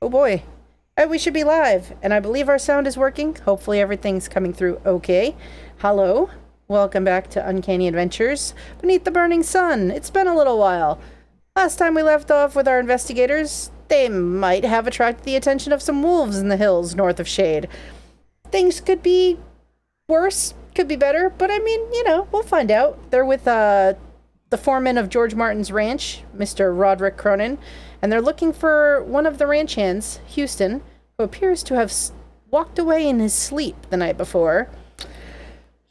Oh boy. We should be live, and I believe our sound is working. Hopefully everything's coming through okay. Hello. Welcome back to Uncanny Adventures Beneath the Burning Sun. It's been a little while. Last time we left off with our investigators, they might have attracted the attention of some wolves in the hills north of Shade. Things could be worse, could be better, but I mean, we'll find out. They're with the foreman of George Martin's ranch, Mr. Roderick Cronin, and they're looking for one of the ranch hands, Houston, who appears to have walked away in his sleep the night before.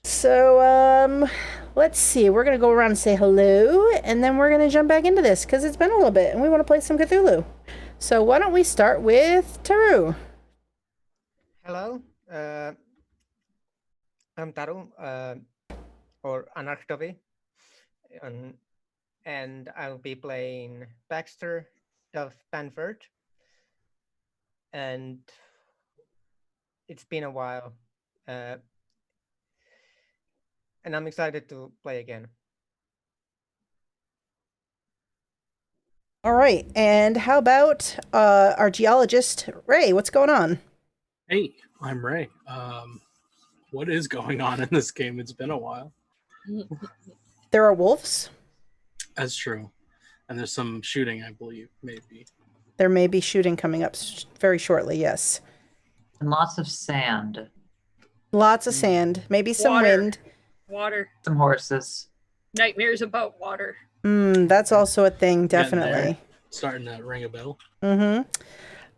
So, let's see. We're going to go around and say hello, and then we're going to jump back into this, because it's been a little bit, and we want to play some Cthulhu. So why don't we start with Taru? Hello, I'm Taru, or Anarchtovi, and I'll be playing Baxter Duff-Banford, and it's been a while, and I'm excited to play again. All right, and how about our geologist, Ray? What's going on? Hey, I'm Ray. What is going on in this game? It's been a while. There are wolves? That's true. And there's some shooting, I believe, maybe. There may be shooting coming up very shortly, yes. And lots of sand. Lots of sand. Maybe some wind. Water. Some horses. Nightmares about water. That's also a thing, definitely. Starting to ring a bell. Mm-hmm.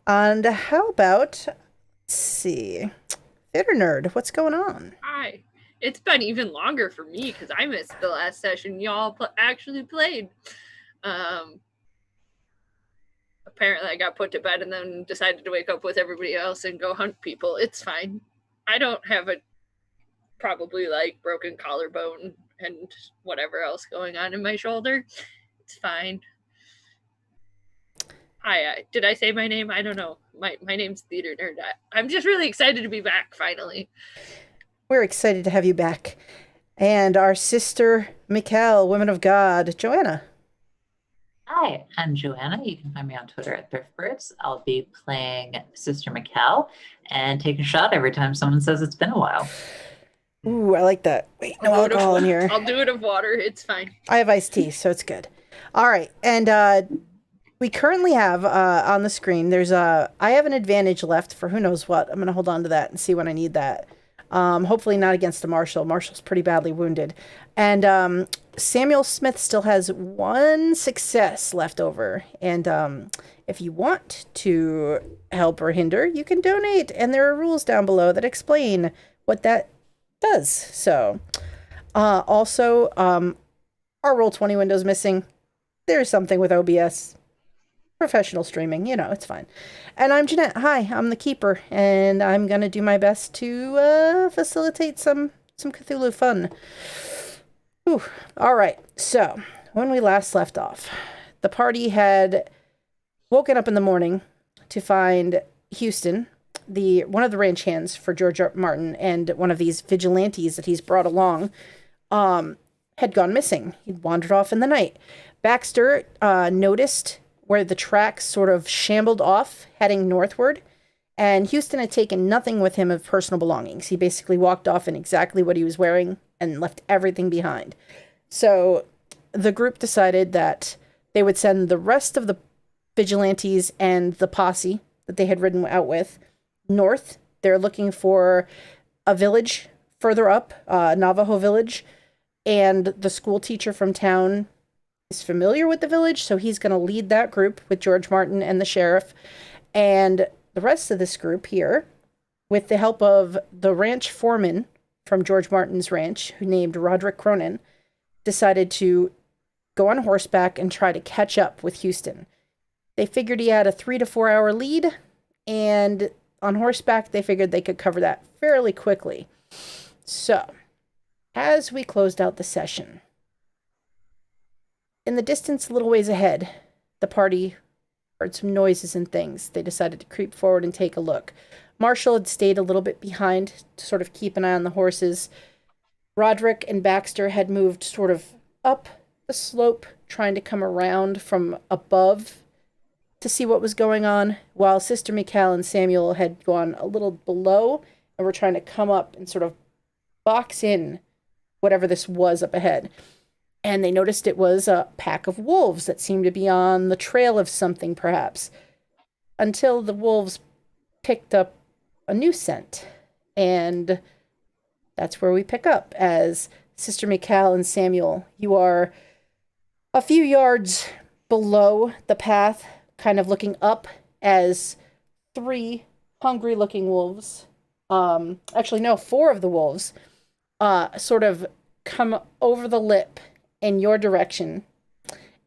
And how about, let's see, Theater Nerd, what's going on? Hi. It's been even longer for me because I missed the last session y'all actually played. Apparently I got put to bed and then decided to wake up with everybody else and go hunt people. It's fine. I don't have a probably like broken collarbone and whatever else going on in my shoulder. It's fine. Hi, did I say my name? I don't know. My name's Theater Nerd. I'm just really excited to be back finally. We're excited to have you back. And our sister, Michal, Women of God, Joanna. Hi, I'm Joanna. You can find me on Twitter at Thriftbirds. I'll be playing Sister Michal and take a shot every time someone says it's been a while. Ooh, I like that. Wait, no alcohol in here. I'll do it of water. It's fine. I have iced tea, so it's good. All right, and we currently have on the screen, I have an advantage left for who knows what. I'm going to hold on to that and see when I need that. Hopefully not against the Marshal. Marshal's pretty badly wounded. And Samuel Smith still has one success left over. And if you want to help or hinder, you can donate. And there are rules down below that explain what that does. So, also, our Roll20 window's missing. There's something with OBS. Professional streaming, it's fine. And I'm Jeanette. Hi, I'm the keeper, and I'm going to do my best to facilitate some Cthulhu fun. Whew. All right, so when we last left off, the party had woken up in the morning to find Houston, one of the ranch hands for George Martin, and one of these vigilantes that he's brought along, had gone missing. He'd wandered off in the night. Baxter noticed where the tracks sort of shambled off, heading northward, and Houston had taken nothing with him of personal belongings. He basically walked off in exactly what he was wearing and left everything behind. So the group decided that they would send the rest of the vigilantes and the posse that they had ridden out with north. They're looking for a village further up, Navajo village, and the school teacher from town is familiar with the village, so he's going to lead that group with George Martin and the sheriff. And the rest of this group here, with the help of the ranch foreman from George Martin's ranch, who named Roderick Cronin, decided to go on horseback and try to catch up with Houston. They figured he had a 3 to 4 hour lead, and on horseback, they figured they could cover that fairly quickly. So, as we closed out the session, in the distance, a little ways ahead, the party heard some noises and things. They decided to creep forward and take a look. Marshal had stayed a little bit behind to sort of keep an eye on the horses. Roderick and Baxter had moved sort of up the slope, trying to come around from above to see what was going on, while Sister Michal and Samuel had gone a little below and were trying to come up and sort of box in whatever this was up ahead. And they noticed it was a pack of wolves that seemed to be on the trail of something, perhaps, until the wolves picked up a new scent. And that's where we pick up as Sister Michal and Samuel. You are a few yards below the path, kind of looking up as 3 hungry-looking wolves, actually, no, 4 of the wolves, sort of come over the lip in your direction.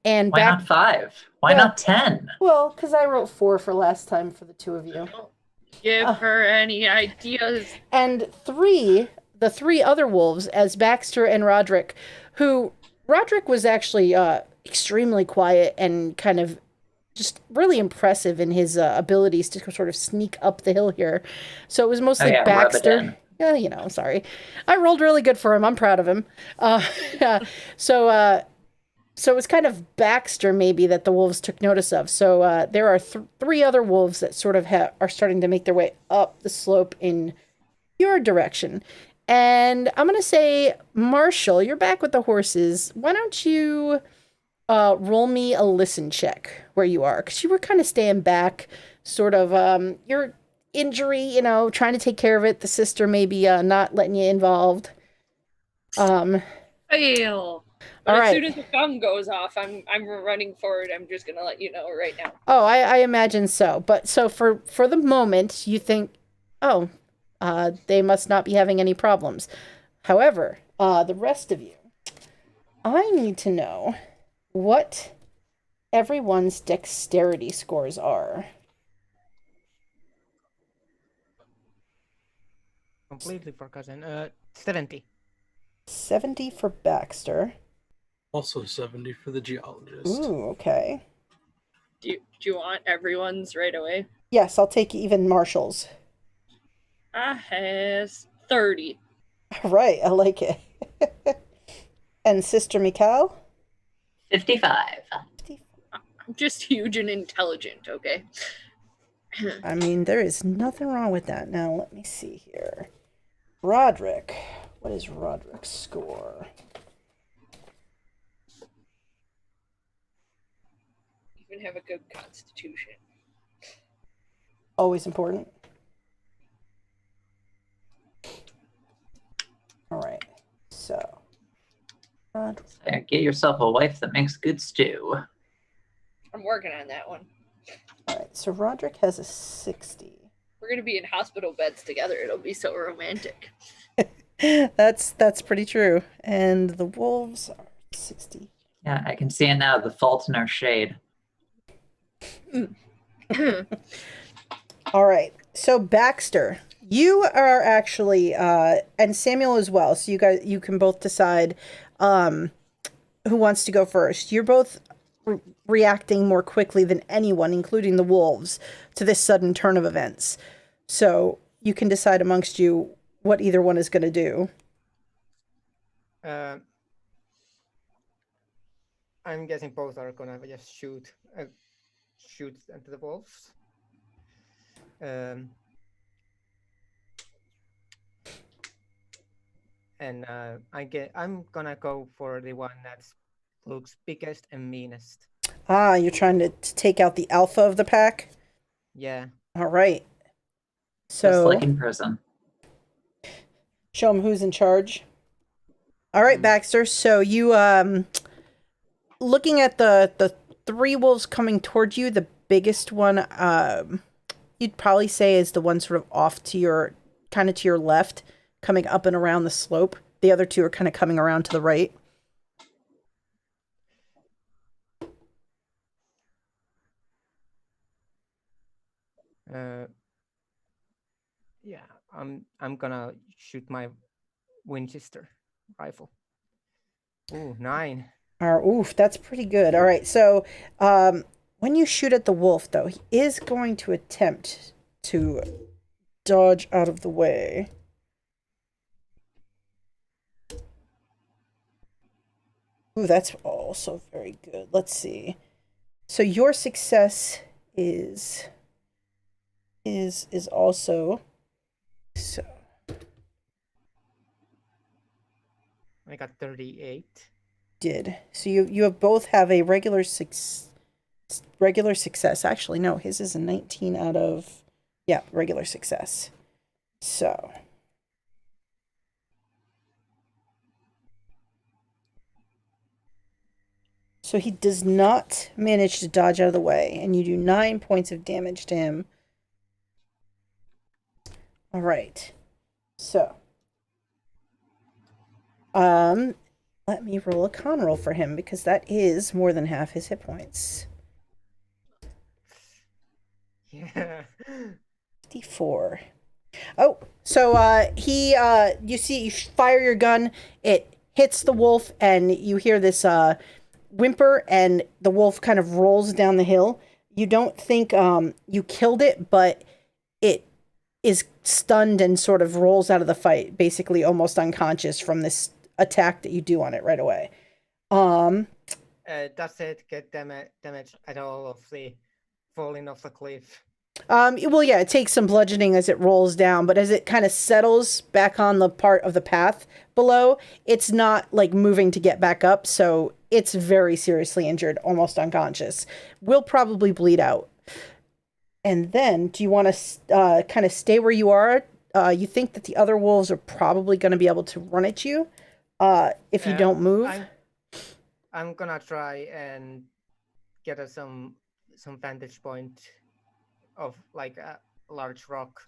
And Why not 5? Why Well- not 10? Well, because I wrote 4 for last time for the 2 of you. Don't give her any ideas. And the 3 other wolves, as Baxter and Roderick, who Roderick was actually extremely quiet and kind of just really impressive in his abilities to sort of sneak up the hill here. So it was mostly rub it Baxter. in. Yeah, sorry. I rolled really good for him. I'm proud of him. So it was kind of Baxter maybe that the wolves took notice of. So there are 3 other wolves that sort of are starting to make their way up the slope in your direction. And I'm going to say, Marshal, you're back with the horses. Why don't you roll me a listen check where you are? Because you were kind of staying back, sort of your injury, trying to take care of it. The sister maybe not letting you involved. Fail. But All as soon right. as the gun goes off, I'm running forward. I'm just gonna let you know right now. Oh, I imagine so. But so for the moment, you think, oh, they must not be having any problems. However, the rest of you, I need to know what everyone's dexterity scores are. Completely forgotten. 70. 70 for Baxter. Also 70 for the geologist. Ooh, okay. Do you want everyone's right away? Yes, I'll take even Marshall's. I has 30. All right, I like it. And Sister Michal? 55. I'm just huge and intelligent, okay? I mean, there is nothing wrong with that. Now, let me see here. Roderick. What is Roderick's score? Even have a good constitution. Always important. All right. So, Roderick. There, get yourself a wife that makes good stew. I'm working on that one. All right. So Roderick has a 60. We're gonna be in hospital beds together. It'll be so romantic. That's pretty true. And the wolves are 60. Yeah, I can see it now, the fault in our shade. All right. So Baxter, you are actually and Samuel as well. So you can both decide who wants to go first. You're both reacting more quickly than anyone, including the wolves, to this sudden turn of events. So you can decide amongst you what either one is going to do. I'm guessing both are gonna just shoot into the wolves. And I'm gonna go for the one that looks biggest and meanest. Ah, you're trying to take out the alpha of the pack? Yeah. All right. Just So like in prison. show them who's in charge. All right, Baxter. So you looking at the 3 wolves coming towards you, the biggest one you'd probably say is the one sort of off to your left, coming up and around the slope. The other 2 are kind of coming around to the right. Yeah, I'm gonna shoot my Winchester rifle. Ooh, 9. Oof, that's pretty good. All right, so when you shoot at the wolf, though, he is going to attempt to dodge out of the way. Ooh, that's also very good. Let's see. So your success is also so. I got 38. Did so you have both have a regular success. Actually, no, his is a 19 out of regular success. So he does not manage to dodge out of the way, and you do 9 points of damage to him. All right. So, let me roll a con roll for him because that is more than half his hit points. Yeah. 54. Oh, so you see, you fire your gun, it hits the wolf, and you hear this whimper, and the wolf kind of rolls down the hill. You don't think you killed it, but it is stunned and sort of rolls out of the fight, basically almost unconscious from this attack that you do on it right away. Does it get damage at all of the falling off the cliff? Well, yeah, it takes some bludgeoning as it rolls down, but as it kind of settles back on the part of the path below, it's not like moving to get back up, so it's very seriously injured, almost unconscious. Will probably bleed out. And then, do you want to kind of stay where you are? You think that the other wolves are probably going to be able to run at you if you don't move? I'm gonna try and get some vantage point of like a large rock.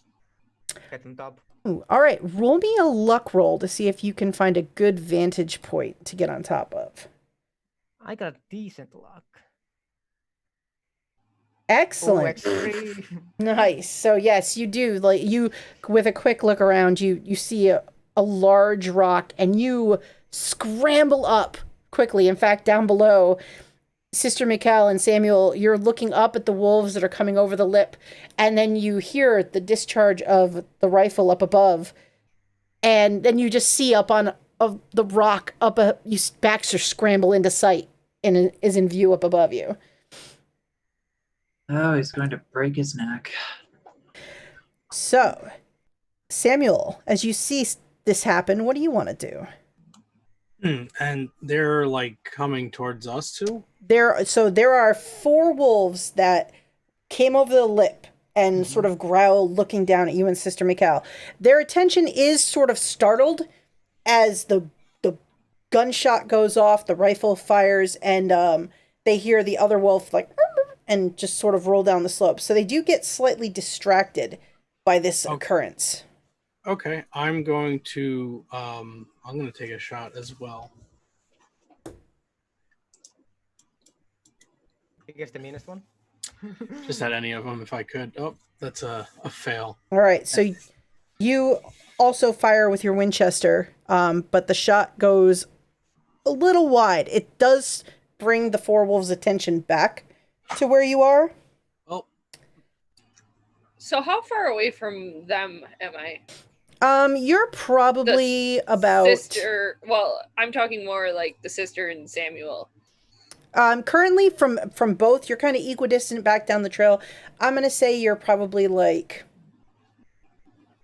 Get on top. Ooh, all right, roll me a luck roll to see if you can find a good vantage point to get on top of. I got decent luck. Excellent. Ooh, Nice. So yes, you do. Like you, with a quick look around, you see a large rock, and you scramble up quickly. In fact, down below, Sister Michal and Samuel, you're looking up at the wolves that are coming over the lip, and then you hear the discharge of the rifle up above, and then you just see up on the rock up Baxter scramble into sight and is in view up above you. Oh, he's going to break his neck. So, Samuel, as you see this happen, what do you want to do? And they're like coming towards us too? There are 4 wolves that came over the lip and sort of growl, looking down at you and Sister Michal. Their attention is sort of startled as the gunshot goes off, the rifle fires, and they hear the other wolf like and just sort of roll down the slope. So they do get slightly distracted by this occurrence. Okay, I'm going to take a shot as well. I guess the meanest one. Just at any of them if I could. Oh, that's a fail. All right, so you also fire with your Winchester, but the shot goes a little wide. It does bring the 4 wolves' attention back to where you are. Oh. So how far away from them am I? You're probably about sister. Well, I'm talking more like the sister and Samuel. Currently from both, you're kind of equidistant back down the trail. I'm gonna say you're probably like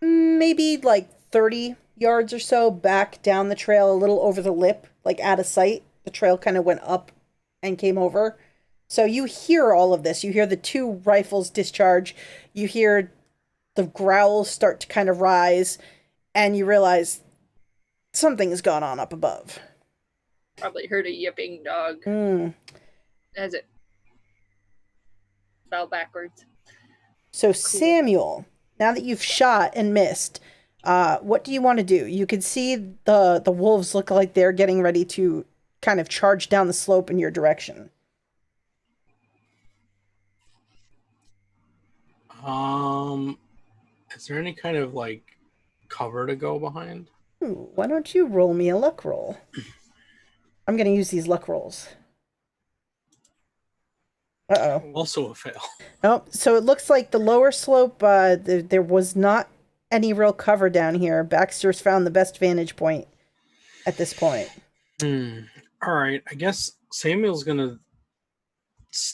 maybe like 30 yards or so back down the trail, a little over the lip, like out of sight. The trail kind of went up and came over. So you hear all of this. You hear the 2 rifles discharge. You hear the growls start to kind of rise, and you realize something has gone on up above. Probably heard a yipping dog as it fell backwards. So Samuel, now that you've shot and missed, what do you want to do? You can see the wolves look like they're getting ready to kind of charge down the slope in your direction. Is there any kind of like cover to go behind? Ooh, why don't you roll me a luck roll? I'm going to use these luck rolls. Uh-oh. Also a fail. Oh, so it looks like the lower slope, there was not any real cover down here. Baxter's found the best vantage point at this point. All right, I guess Samuel's gonna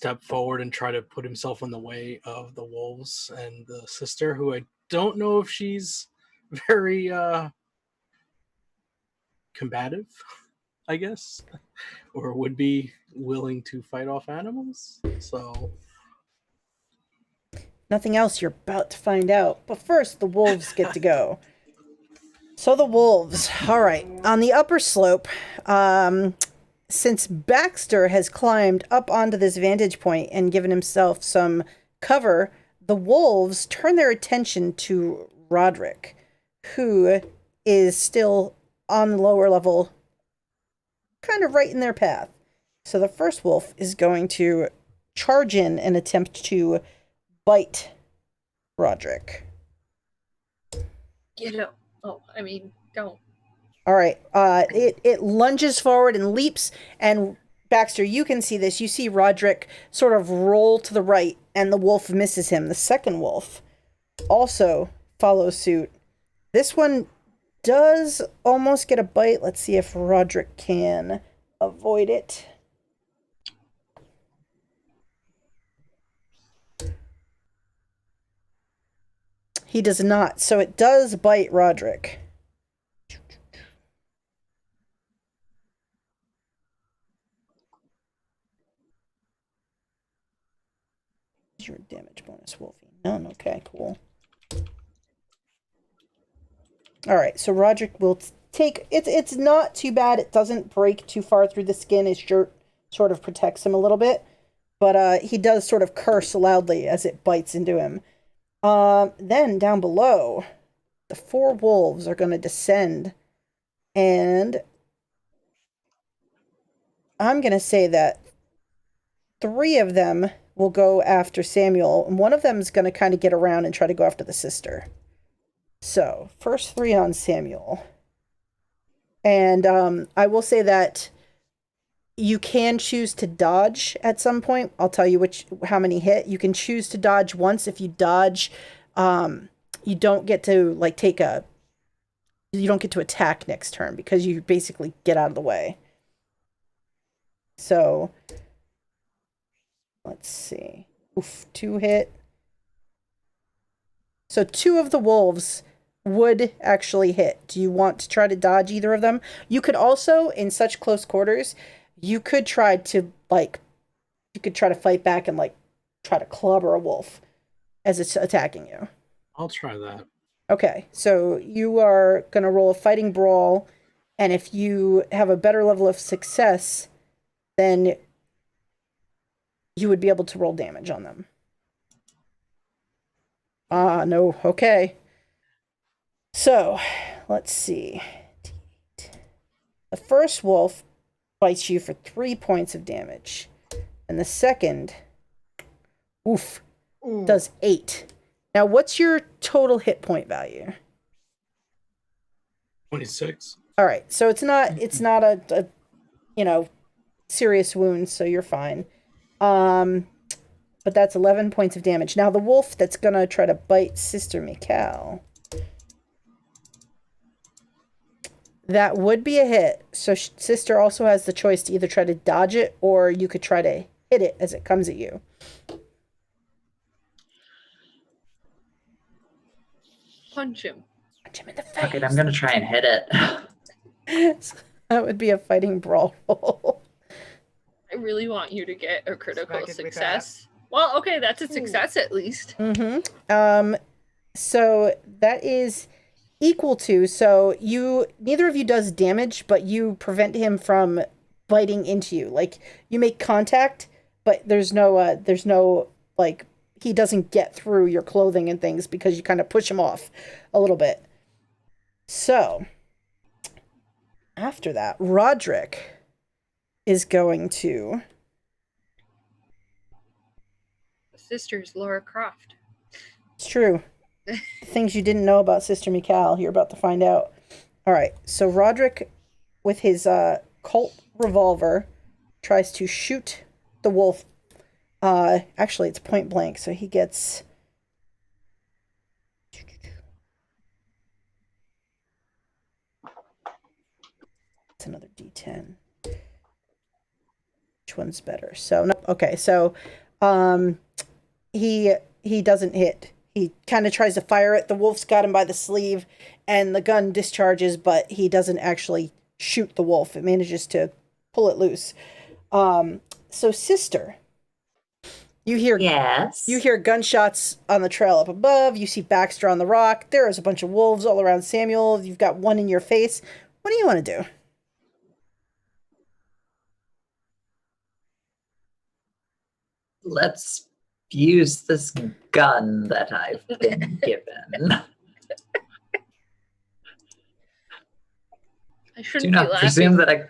step forward and try to put himself in the way of the wolves and the sister, who I don't know if she's very combative, I guess, or would be willing to fight off animals. So Nothing else, you're about to find out. But first, the wolves get to go. So the wolves. All right. On the upper slope, since Baxter has climbed up onto this vantage point and given himself some cover, the wolves turn their attention to Roderick, who is still on the lower level, kind of right in their path. So the first wolf is going to charge in and attempt to bite Roderick. Get up. Oh, I mean, don't. All right. It lunges forward and leaps, and Baxter, you can see this. You see Roderick sort of roll to the right, and the wolf misses him. The second wolf also follows suit. This one does almost get a bite. Let's see if Roderick can avoid it. He does not. So it does bite Roderick. Your damage bonus, Wolfie. None. Okay, cool. All right, so Roderick will take... It's not too bad. It doesn't break too far through the skin. His shirt sort of protects him a little bit. But he does sort of curse loudly as it bites into him. Then down below, the 4 wolves are going to descend. And I'm going to say that 3 of them will go after Samuel, and one of them is going to kind of get around and try to go after the sister. So, first 3 on Samuel. And I will say that you can choose to dodge at some point. I'll tell you how many hit. You can choose to dodge once. If you dodge, you don't get to you don't get to attack next turn because you basically get out of the way. So, let's see. Oof, 2 hit. So 2 of the wolves would actually hit. Do you want to try to dodge either of them? You could also, in such close quarters, you could try to fight back and try to clubber a wolf as it's attacking you. I'll try that. Okay, so you are going to roll a fighting brawl, and if you have a better level of success, then you would be able to roll damage on them. No. Okay. So, let's see. The first wolf bites you for 3 points of damage. And the second, does 8. Now, what's your total hit point value? 26. All right. So it's not a serious wound, so you're fine. But that's 11 points of damage. Now, the wolf that's going to try to bite Sister Michal, that would be a hit. So Sister also has the choice to either try to dodge it or you could try to hit it as it comes at you. Punch him. Punch him in the face. Okay, I'm gonna try and hit it. So that would be a fighting brawl roll. I really want you to get a critical Smack it with success. Well, okay, that's a success at least. Mm-hmm. So that is equal to, so neither of you does damage, but you prevent him from biting into you. Like, you make contact, but there's no he doesn't get through your clothing and things because you kind of push him off a little bit. So, after that, Roderick is going to... Sister's Laura Croft. It's true. Things you didn't know about Sister Michal, you're about to find out. All right, so Roderick, with his Colt revolver, tries to shoot the wolf. Actually, it's point blank, so he gets... It's another D10. which one's better. So, no, okay. So, he doesn't hit. He kind of tries to fire it. The wolf's got him by the sleeve, and the gun discharges, but he doesn't actually shoot the wolf. It manages to pull it loose. So, sister, you hear gunshots on the trail up above. You see Baxter on the rock. There is a bunch of wolves all around Samuel. You've got one in your face. What do you want to do? Let's use this gun that I've been given. I shouldn't Do be not laughing. presume that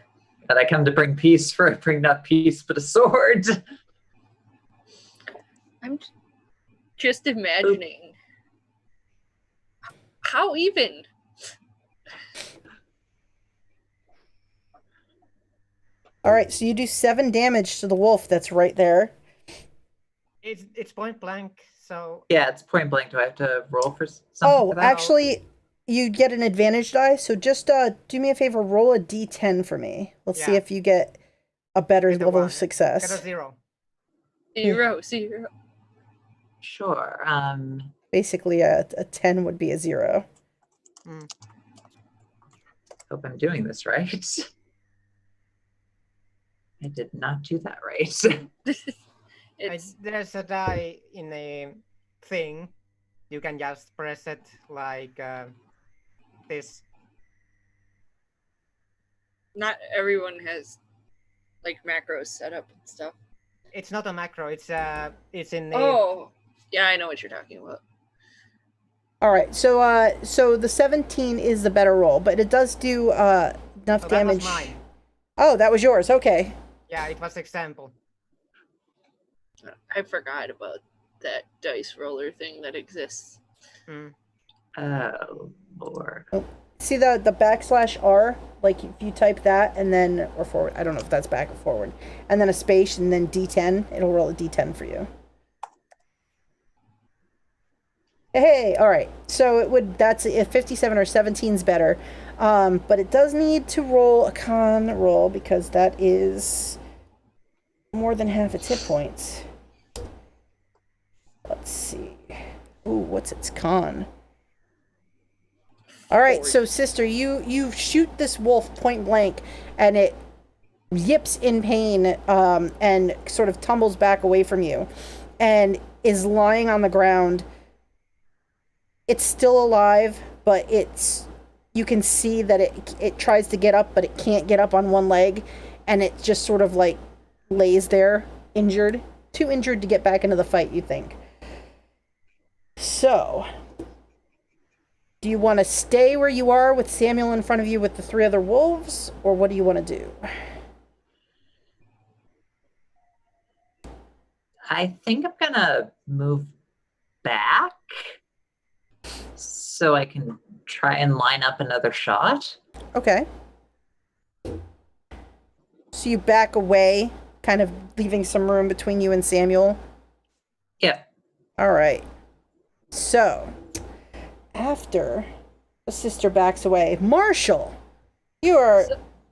I come to bring peace, for I bring not peace but a sword. I'm just imagining. How even? All right, so you do 7 damage to the wolf that's right there. It's point blank, so Yeah, it's point blank. Do I have to roll for something Oh, for that? actually, you get an advantage die. So just do me a favor, roll a d10 for me. Let's see Yeah. if you get a better Get a level 1. of success. get a 0. Zero. Sure. Basically, a 10 would be a 0. Hope I'm doing this right. I did not do that right. There's a die in a thing. You can just press it like this. Not everyone has like macros set up and stuff. It's not a macro. It's in the. Oh, yeah, I know what you're talking about. All right, so the 17 is the better roll, but it does do enough That damage. was mine. Oh, that was yours. Okay. Yeah, it was example. I forgot about that dice roller thing that exists. Oh, Lord. See the \R, like if you type that and then, or forward, I don't know if that's back or forward, and then a space and then D10, it'll roll a D10 for you. Hey, all right. So that's if 57 or 17's better, but it does need to roll a con roll because that is more than half its hit points. Let's see. Ooh, what's its con? All right, so sister, you shoot this wolf point blank, and it yips in pain and sort of tumbles back away from you, and is lying on the ground. It's still alive, but you can see that it tries to get up, but it can't get up on one leg, and it just sort of like lays there, injured, too injured to get back into the fight, you think. So, do you want to stay where you are with Samuel in front of you with the 3 other wolves, or what do you want to do? I think I'm gonna move back so I can try and line up another shot. Okay. So you back away, kind of leaving some room between you and Samuel? Yeah. All right. So, after the sister backs away, Marshal, you are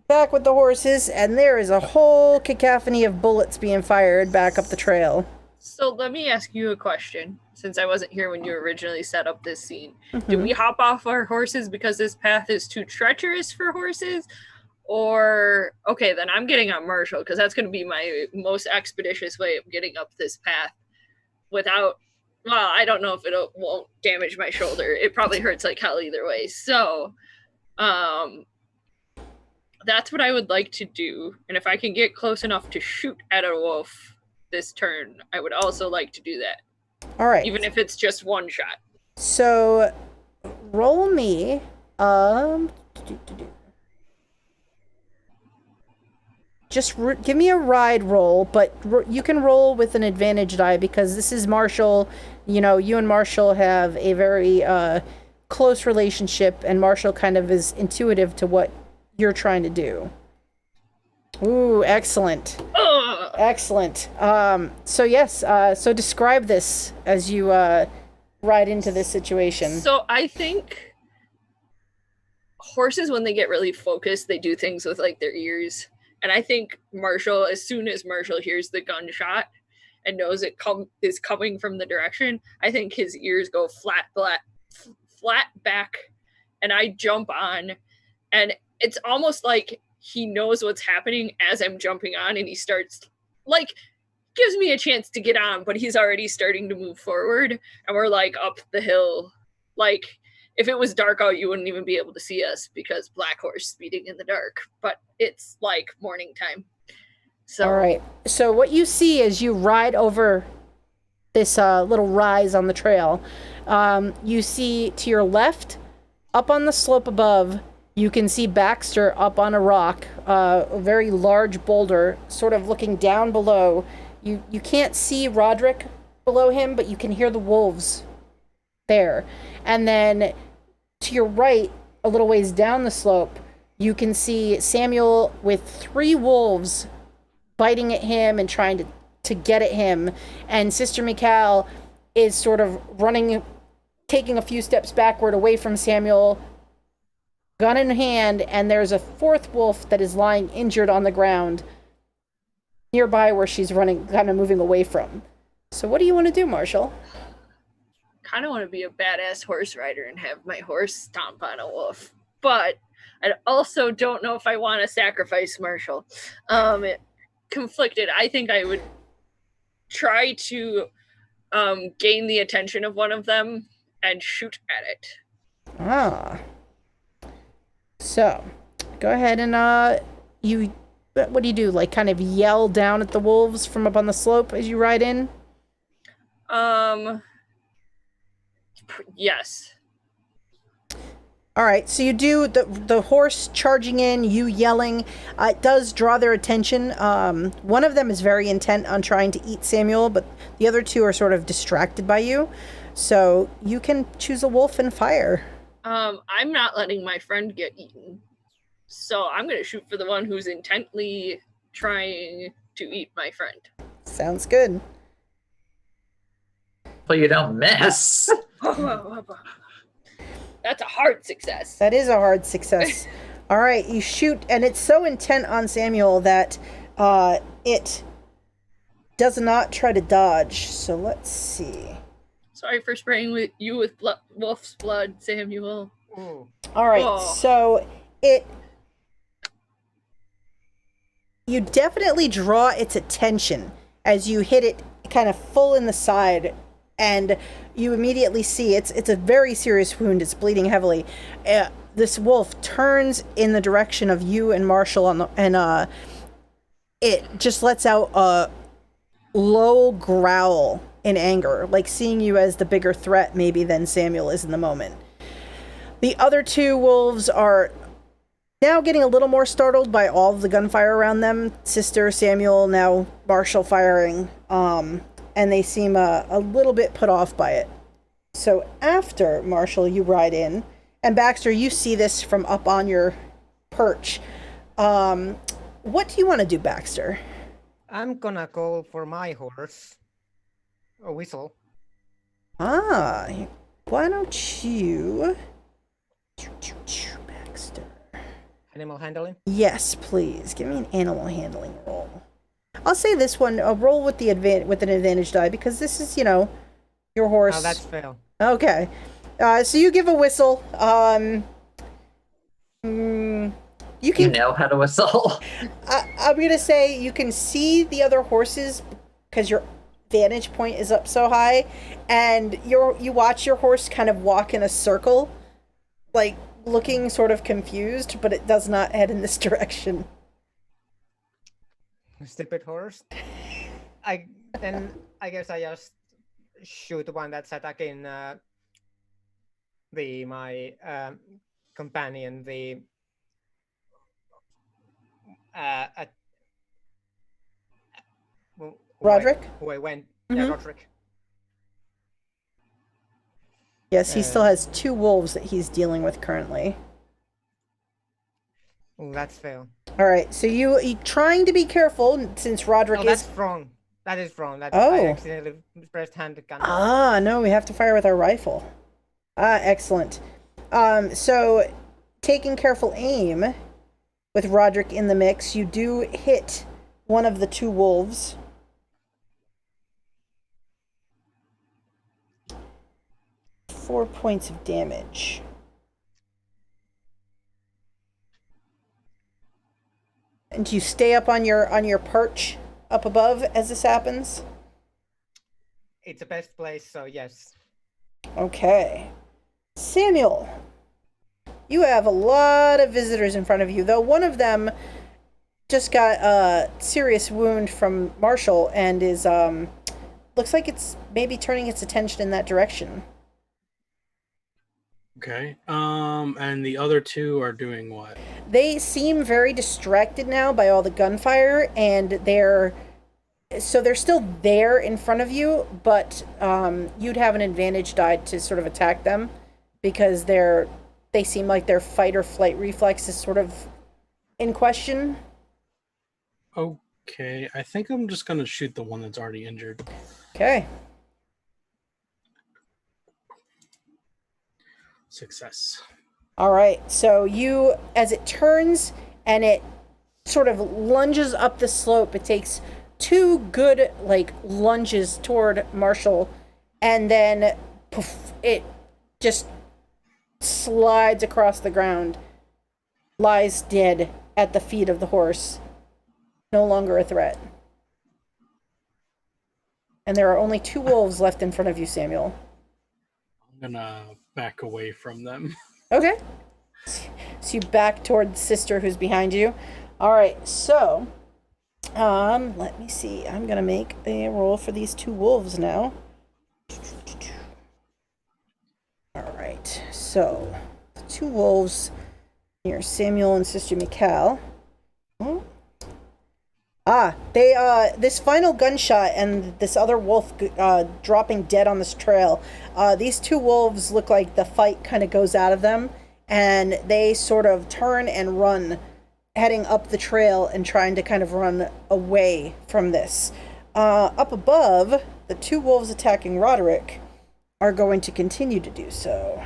back with the horses, and there is a whole cacophony of bullets being fired back up the trail. So let me ask you a question, since I wasn't here when you originally set up this scene. Mm-hmm. Do we hop off our horses because this path is too treacherous for horses? Or, okay, then I'm getting on Marshal, because that's going to be my most expeditious way of getting up this path without, well, I don't know if it won't damage my shoulder. It probably hurts like hell either way. So, that's what I would like to do. And if I can get close enough to shoot at a wolf this turn, I would also like to do that. All right. Even if it's just one shot. So, roll me, just give me a ride roll, but you can roll with an advantage die because this is Marshal. You know, you and Marshal have a very close relationship, and Marshal kind of is intuitive to what you're trying to do. Ooh, excellent. Excellent. So yes, so describe this as you ride into this situation. So I think horses, when they get really focused, they do things with like their ears. And I think Marshall, as soon as Marshall hears the gunshot and knows it is coming from the direction, I think his ears go flat back, and I jump on, and it's almost like he knows what's happening as I'm jumping on, and he starts, like, gives me a chance to get on, but he's already starting to move forward, and we're like up the hill. Like, if it was dark out, you wouldn't even be able to see us because Black Horse speeding in the dark, but it's like morning time. So all right. So what you see as you ride over this little rise on the trail, you see to your left, up on the slope above, you can see Baxter up on a rock, a very large boulder, sort of looking down below. You can't see Roderick below him, but you can hear the wolves there. And then to your right, a little ways down the slope, you can see Samuel with 3 wolves biting at him and trying to get at him. And Sister Michal is sort of running, taking a few steps backward away from Samuel, gun in hand, and there's a 4th wolf that is lying injured on the ground nearby where she's running, kind of moving away from. So what do you want to do, Marshall? Kind of want to be a badass horse rider and have my horse stomp on a wolf, but I also don't know if I want to sacrifice Marshall. Conflicted. I think I would try to gain the attention of one of them and shoot at it. Ah. So, go ahead and what do you do? Like, kind of yell down at the wolves from up on the slope as you ride in? Yes. All right, so you do the horse charging in, you yelling. It does draw their attention. One of them is very intent on trying to eat Samuel, but the other 2 are sort of distracted by you. So you can choose a wolf and fire. I'm not letting my friend get eaten. So I'm going to shoot for the one who's intently trying to eat my friend. Sounds good. Well, you don't miss. That's a hard success. That is a hard success. All right, you shoot, and it's so intent on Samuel that it does not try to dodge. So let's see. Sorry for spraying with wolf's blood, Samuel. Ooh. All right, so you definitely draw its attention as you hit it kind of full in the side, and you immediately see it's a very serious wound. It's bleeding heavily. This wolf turns in the direction of you and Marshall, and it just lets out a low growl in anger, like seeing you as the bigger threat maybe than Samuel is in the moment. The other 2 wolves are now getting a little more startled by all of the gunfire around them. Sister, Samuel, now Marshall firing, and they seem a little bit put off by it. So after Marshall, you ride in, and Baxter, you see this from up on your perch. What do you want to do, Baxter? I'm gonna go for my horse. A whistle. Why don't you... Baxter. Animal handling? Yes, please. Give me an animal handling roll. I'll say this one, a roll with an advantage die, because this is, your horse. Oh, that's fail. Okay. So you give a whistle. You You know how to whistle. I'm going to say you can see the other horses because your vantage point is up so high, and you watch your horse kind of walk in a circle, like looking sort of confused, but it does not head in this direction. Stupid horse. I guess I just shoot one that's attacking my companion, Roderick? Who I went. Mm-hmm. Yeah, Roderick. Yes, he still has 2 wolves that he's dealing with currently. Oh, that's fail. All right, so you trying to be careful since Roderick is... That's wrong. That is wrong. I accidentally pressed hand gun. No, we have to fire with our rifle. Excellent. So taking careful aim, with Roderick in the mix. You do hit one of the two wolves. Four points of damage. And do you stay up on your perch up above as this happens? It's the best place, so yes. Okay. Samuel, you have a lot of visitors in front of you, though one of them just got a serious wound from Marshal and is looks like it's maybe turning its attention in that direction. Okay. And the other two are doing what? They seem very distracted now by all the gunfire, and they're still there in front of you, but you'd have an advantage die to sort of attack them because they seem like their fight or flight reflex is sort of in question. Okay, I think I'm just gonna shoot the one that's already injured. Okay. Success. All right. So you, as it turns and it sort of lunges up the slope, it takes two good lunges toward Marshal, and then poof, it just slides across the ground, lies dead at the feet of the horse, no longer a threat. And there are only two wolves left in front of you, Samuel. I'm gonna back away from them. Okay. So you back toward the sister who's behind you. All right, so let me see. I'm gonna make a roll for these two wolves now. All right, so the two wolves here, Samuel and Sister Michal. This final gunshot and this other wolf dropping dead on this trail. These two wolves look like the fight kind of goes out of them, and they sort of turn and run, heading up the trail and trying to kind of run away from this. Up above, the two wolves attacking Roderick are going to continue to do so.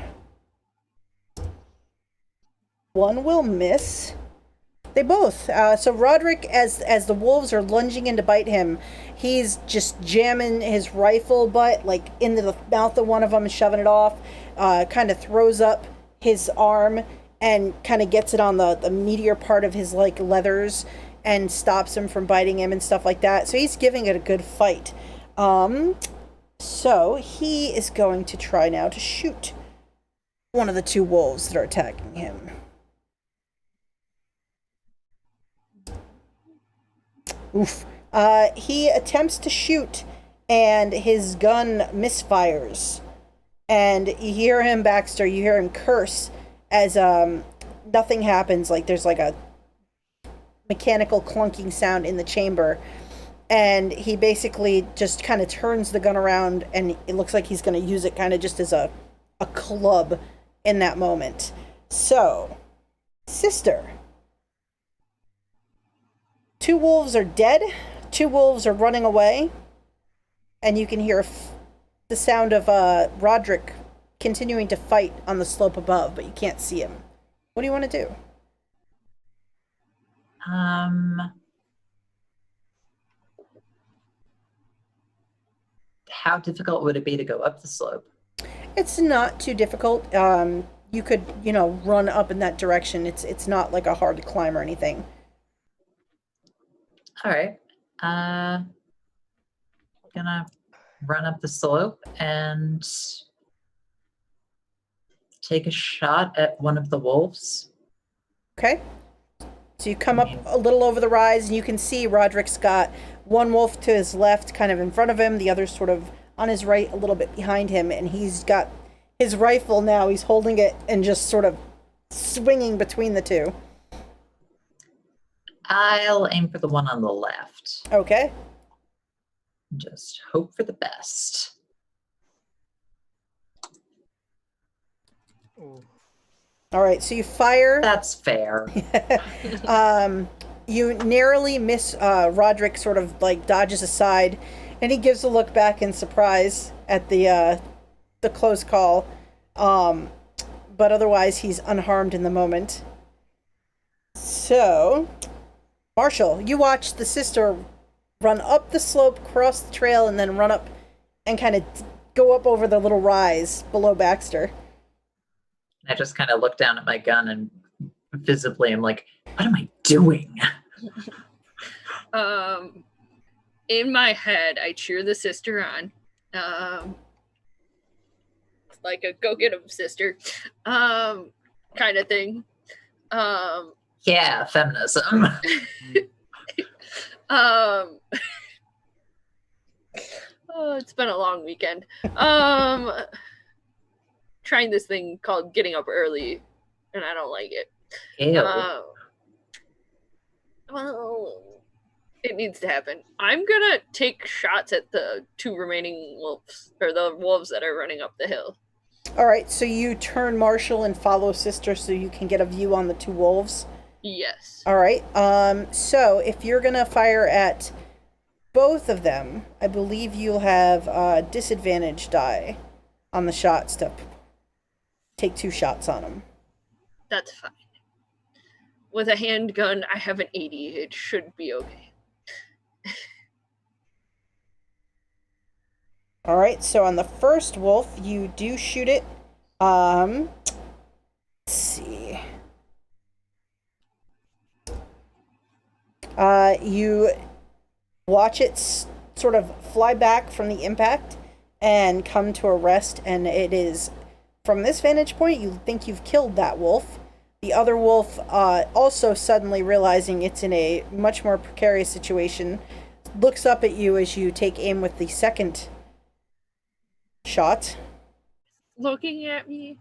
One will miss. They both. So Roderick, as the wolves are lunging in to bite him, he's just jamming his rifle butt into the mouth of one of them and shoving it off. Kind of throws up his arm and kind of gets it on the meatier part of his leathers and stops him from biting him and stuff like that. So he's giving it a good fight. So he is going to try now to shoot one of the two wolves that are attacking him. Oof. He attempts to shoot, and his gun misfires. And you hear him, Baxter, you hear him curse as nothing happens. There's a mechanical clunking sound in the chamber. And he basically just kind of turns the gun around, and it looks like he's going to use it kind of just as a club in that moment. So, sister. Two wolves are dead. Two wolves are running away. And you can hear the sound of Roderick continuing to fight on the slope above, but you can't see him. What do you want to do? How difficult would it be to go up the slope? It's not too difficult. You could, run up in that direction. It's not like a hard climb or anything. All right. Gonna run up the slope and take a shot at one of the wolves. Okay. So you come up a little over the rise, and you can see Roderick's got one wolf to his left, kind of in front of him, the other sort of on his right, a little bit behind him, and he's got his rifle now. He's holding it and just sort of swinging between the two. I'll aim for the one on the left. Okay. Just hope for the best. Ooh. All right, so you fire. That's fair. You narrowly miss. Roderick sort of dodges aside, and he gives a look back in surprise at the close call. But otherwise, he's unharmed in the moment. So, Marshall, you watch the sister run up the slope, cross the trail, and then run up and kind of go up over the little rise below Baxter. I just kind of look down at my gun and visibly I'm like, what am I doing? In my head, I cheer the sister on. Like a go get 'em, sister. Kind of thing. Yeah, feminism. Oh, it's been a long weekend. Trying this thing called getting up early, and I don't like it. Ew. Well, it needs to happen. I'm gonna take shots at the 2 remaining wolves, or the wolves that are running up the hill. All right, so you turn Marshall and follow sister so you can get a view on the 2 wolves. Yes. All right. So if you're gonna fire at both of them, I believe you'll have disadvantage die on the shots to take 2 shots on them. That's fine. With a handgun, I have an 80. It should be okay. All right. So on the first wolf, you do shoot it. Let's see. You watch it sort of fly back from the impact and come to a rest, and it is, from this vantage point, you think you've killed that wolf. The other wolf, also suddenly realizing it's in a much more precarious situation, looks up at you as you take aim with the second shot. Looking at me.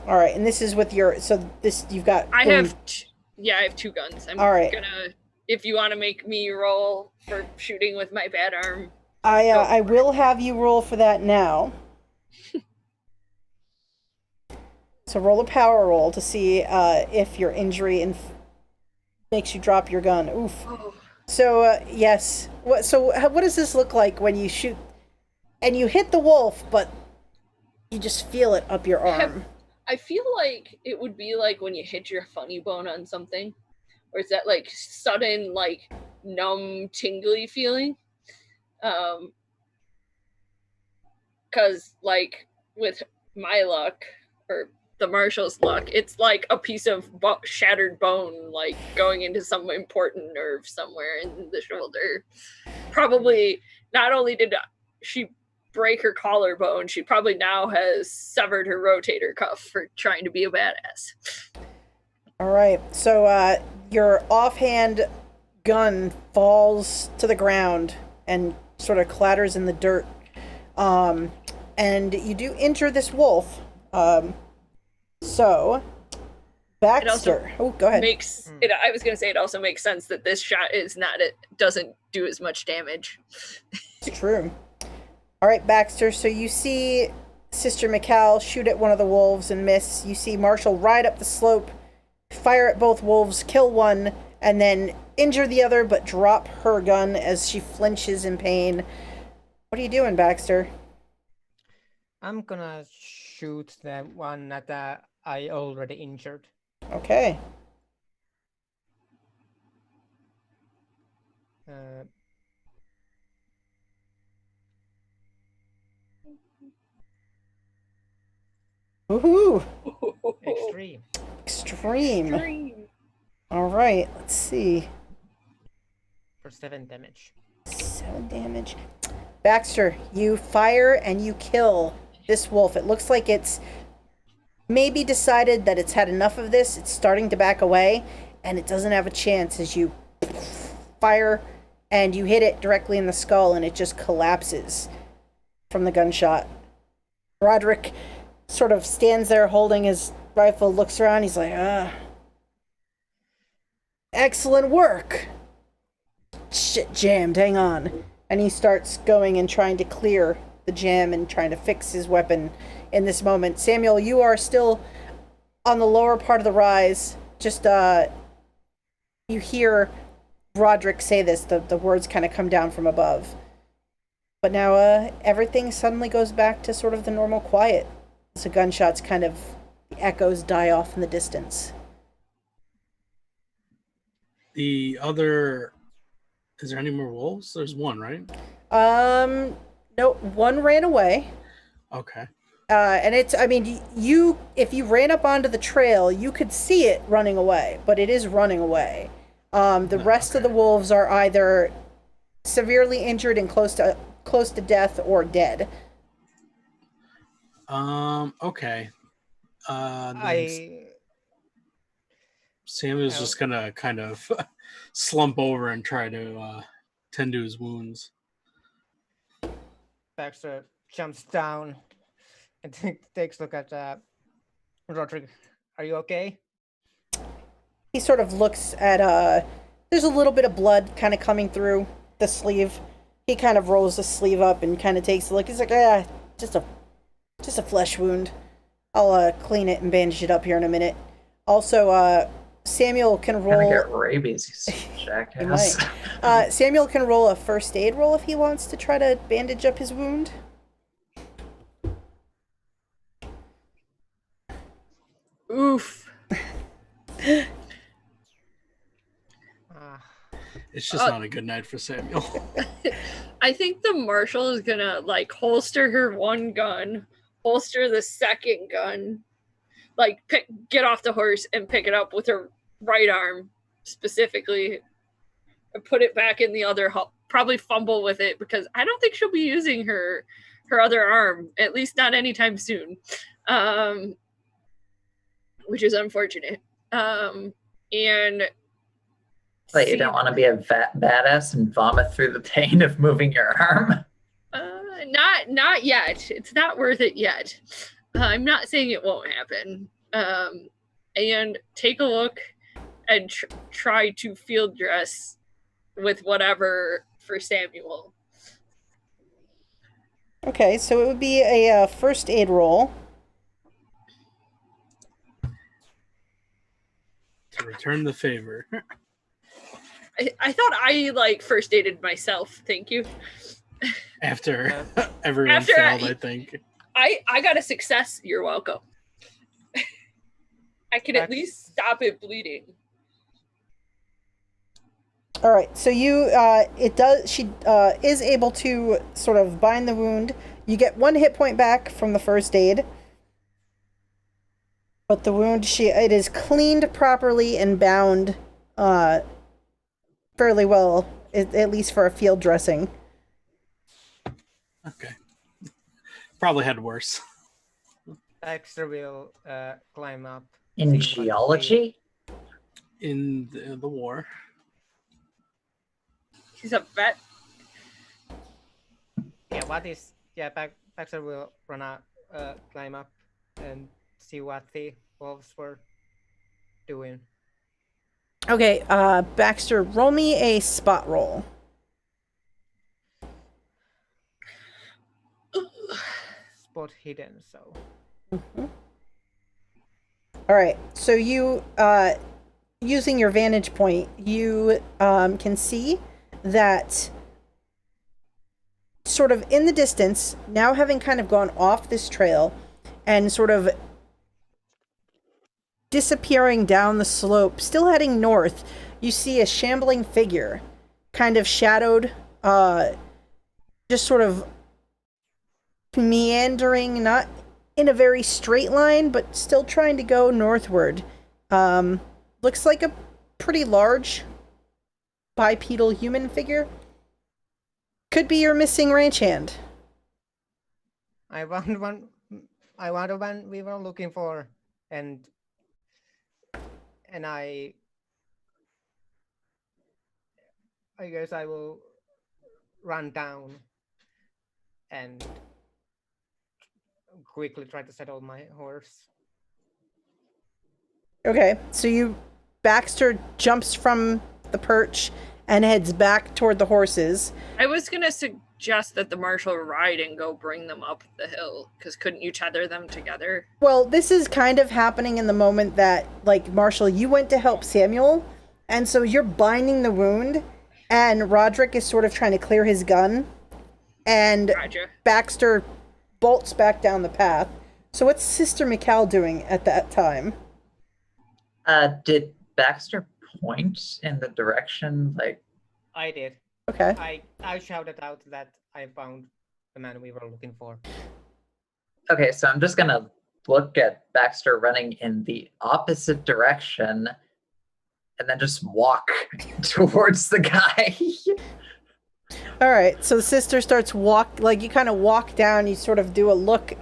All right, and this is with your, so this, you've got... I have 2 guns. I'm All right. gonna, if you want to make me roll for shooting with my bad arm. I will have you roll for that now. So roll a power roll to see if your injury makes you drop your gun. Oof. Oh. So, yes. What does this look like when you shoot and you hit the wolf, but you just feel it up your arm? I feel like it would be like when you hit your funny bone on something. Or is that like sudden, like numb, tingly feeling? Because like with my luck, or the Marshal's luck, it's like a piece of shattered bone, like going into some important nerve somewhere in the shoulder. Probably not only did she break her collarbone, she probably now has severed her rotator cuff for trying to be a badass. All right. So your offhand gun falls to the ground and sort of clatters in the dirt. And you do injure this wolf. So, Baxter. Oh, go ahead. I was going to say it also makes sense that this shot doesn't do as much damage. It's true. All right, Baxter. So you see Sister Michal shoot at one of the wolves and miss. You see Marshal ride up the slope, fire at both wolves, kill one, and then injure the other, but drop her gun as she flinches in pain. What are you doing, Baxter? I'm gonna shoot the one that I already injured. Okay. Woohoo! Extreme. All right, let's see. For 7 damage. 7 damage. Baxter, you fire and you kill this wolf. It looks like it's maybe decided that it's had enough of this. It's starting to back away, and it doesn't have a chance as you fire and you hit it directly in the skull, and it just collapses from the gunshot. Roderick sort of stands there holding his rifle, looks around. He's like, excellent work. Shit jammed, hang on. And he starts going and trying to clear the jam and trying to fix his weapon in this moment. Samuel, you are still on the lower part of the rise. Just, you hear Roderick say this. The words kind of come down from above. But now, everything suddenly goes back to sort of the normal quiet. So gunshots kind of, The echoes die off in the distance. The other... Is there any more wolves? There's one, right? No, one ran away. Okay. And it's, I mean, if you ran up onto the trail, you could see it running away, but it is running away. The rest of the wolves are either severely injured and close to death or dead. Okay. Samuel's just gonna kind of slump over and try to tend to his wounds. Baxter jumps down and takes a look at Roderick. Are you okay? He sort of looks at, there's a little bit of blood kind of coming through the sleeve. He kind of rolls the sleeve up and kind of takes a look. He's like, just a flesh wound. I'll clean it and bandage it up here in a minute. Also, Samuel can roll... Gonna get rabies, you jackass. Samuel can roll a first aid roll if he wants to try to bandage up his wound. Oof. It's just not a good night for Samuel. I think the Marshal is gonna like holster her one gun, holster the second gun, like get off the horse and pick it up with her right arm specifically, and put it back in the other. Probably fumble with it because I don't think she'll be using her other arm, at least not anytime soon, which is unfortunate. And But you don't want to be a badass and vomit through the pain of moving your arm. Not yet. It's not worth it yet. I'm not saying it won't happen. And take a look and try to field dress with whatever for Samuel. Okay, so it would be a first aid roll. To return the favor. I thought I like first aided myself. Thank you. After everyone failed, I think. I got a success. You're welcome. I can at least stop it bleeding. All right, so she is able to sort of bind the wound. You get 1 hit point back from the first aid. But the wound, it is cleaned properly and bound fairly well, at least for a field dressing. Okay. Probably had worse. Baxter will climb up. In geology? In the war. He's a vet. Yeah, Baxter will run out, climb up and see what the wolves were doing. Okay, Baxter, roll me a spot roll. Spot hidden, so. Mm-hmm. All right, so you, using your vantage point, you can see that sort of in the distance, now having kind of gone off this trail and sort of disappearing down the slope, still heading north, you see a shambling figure, kind of shadowed, just sort of meandering, not in a very straight line, but still trying to go northward. Looks like a pretty large bipedal human figure. Could be your missing ranch hand. I want the one we were looking for, and I guess I will run down and quickly try to settle my horse. Okay, so Baxter jumps from the perch and heads back toward the horses. I was gonna suggest that the Marshal ride and go bring them up the hill, because couldn't you tether them together? Well, this is kind of happening in the moment that, like, Marshal, you went to help Samuel, and so you're binding the wound, and Roderick is sort of trying to clear his gun, and Roger. Baxter bolts back down the path. So what's Sister Michal doing at that time? Did Baxter point in the direction, like... I did. Okay. I shouted out that I found the man we were looking for. Okay, so I'm just gonna look at Baxter running in the opposite direction and then just walk towards the guy. All right. So the sister starts you kind of walk down. You sort of do a look.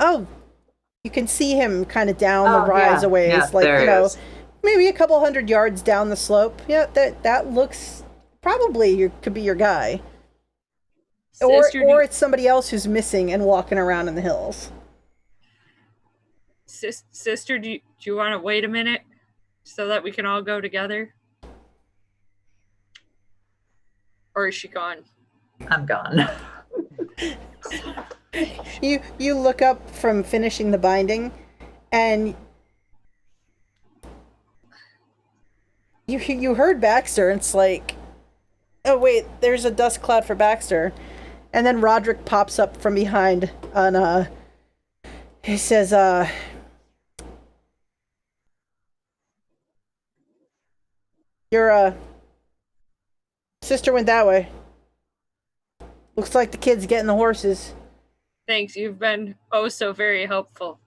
Oh, you can see him kind of down the rise a ways, maybe a couple 100 yards down the slope. Yeah, that looks probably could be your guy. Or it's somebody else who's missing and walking around in the hills. Sister, do you want to wait a minute so that we can all go together? Or is she gone? I'm gone. You look up from finishing the binding, and you heard Baxter, and it's like, oh wait, there's a dust cloud for Baxter. And then Roderick pops up from behind and he says, your sister went that way. Looks like the kid's getting the horses. Thanks, you've been oh so very helpful.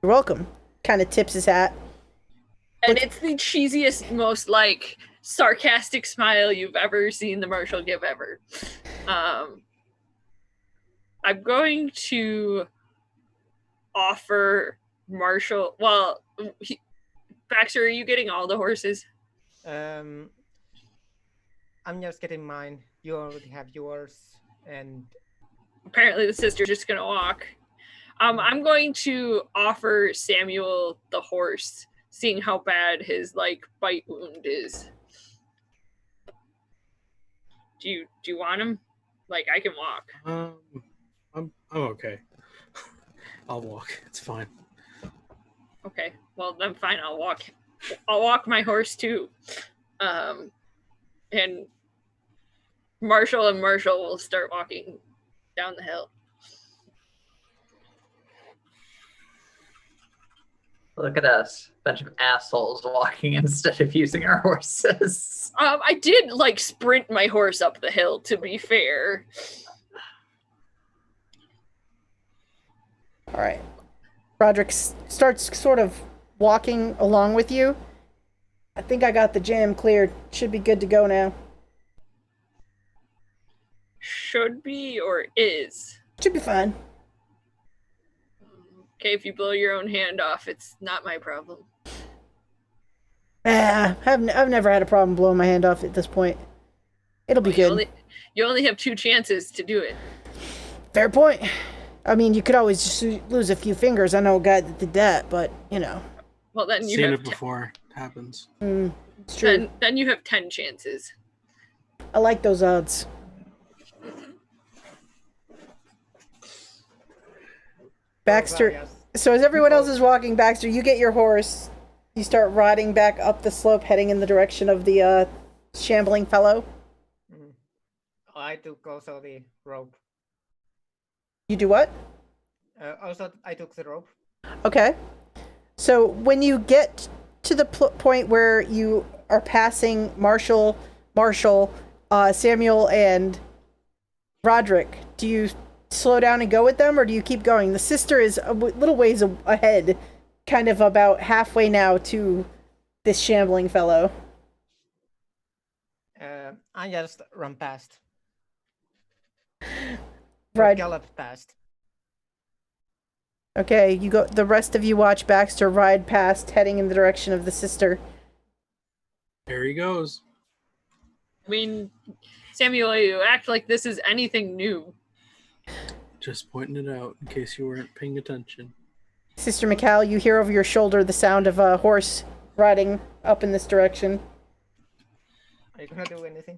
You're welcome. Kind of tips his hat. And it's the cheesiest, most sarcastic smile you've ever seen the Marshal give ever. I'm going to offer Marshal. Well, Baxter, are you getting all the horses? I'm just getting mine. You already have yours, and apparently the sister's just gonna walk. I'm going to offer Samuel the horse, seeing how bad his bite wound is. Do you want him? I can walk. I'm okay. I'll walk. It's fine. Okay. Well, then fine. I'll walk my horse too. And Marshal will start walking down the hill. Look at us, bunch of assholes walking instead of using our horses. I did sprint my horse up the hill, to be fair. All right. Roderick starts sort of walking along with you. I think I got the jam cleared. Should be good to go now. Should be or is? Should be fine. Okay, if you blow your own hand off, it's not my problem. I've never had a problem blowing my hand off at this point. It'll be good. You only have 2 chances to do it. Fair point. I mean, you could always just lose a few fingers. I know a guy that did that, but Well, then you seen have it before. It happens. It's true. Then you have 10 chances. I like those odds. Baxter. So as everyone else is walking, Baxter, you get your horse. You start riding back up the slope, heading in the direction of the shambling fellow. I took also the rope. You do what? Also, I took the rope. Okay. So when you get to the point where you are passing Marshal, Samuel, and Roderick, do you slow down and go with them, or do you keep going? The sister is a little ways ahead, kind of about halfway now to this shambling fellow. I just run past. Right. Gallop past. Okay, you go. The rest of you watch Baxter ride past, heading in the direction of the sister. There he goes. I mean, Samuel, you act like this is anything new. Just pointing it out in case you weren't paying attention. Sister Michal, you hear over your shoulder the sound of a horse riding up in this direction. Are you gonna do anything?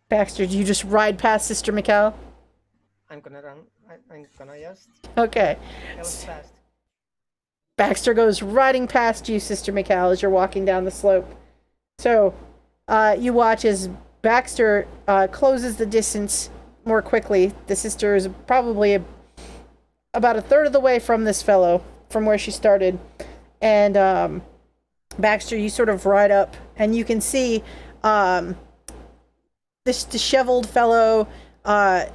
Baxter, do you just ride past Sister Michal? I'm gonna run. I'm gonna just Okay. gallop fast. Baxter goes riding past you, Sister Michal, as you're walking down the slope. So, you watch as Baxter closes the distance, more quickly. The sister is probably about a third of the way from this fellow, from where she started. And Baxter, you sort of ride up, and you can see this disheveled fellow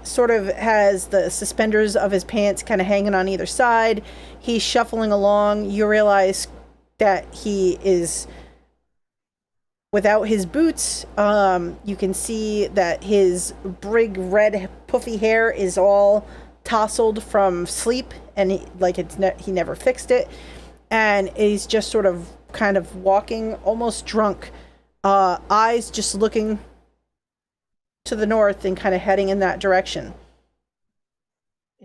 sort of has the suspenders of his pants kind of hanging on either side. He's shuffling along. You realize that he is without his boots. You can see that his brig red puffy hair is all tousled from sleep, and he never fixed it. And he's just sort of kind of walking almost drunk, eyes just looking to the north and kind of heading in that direction.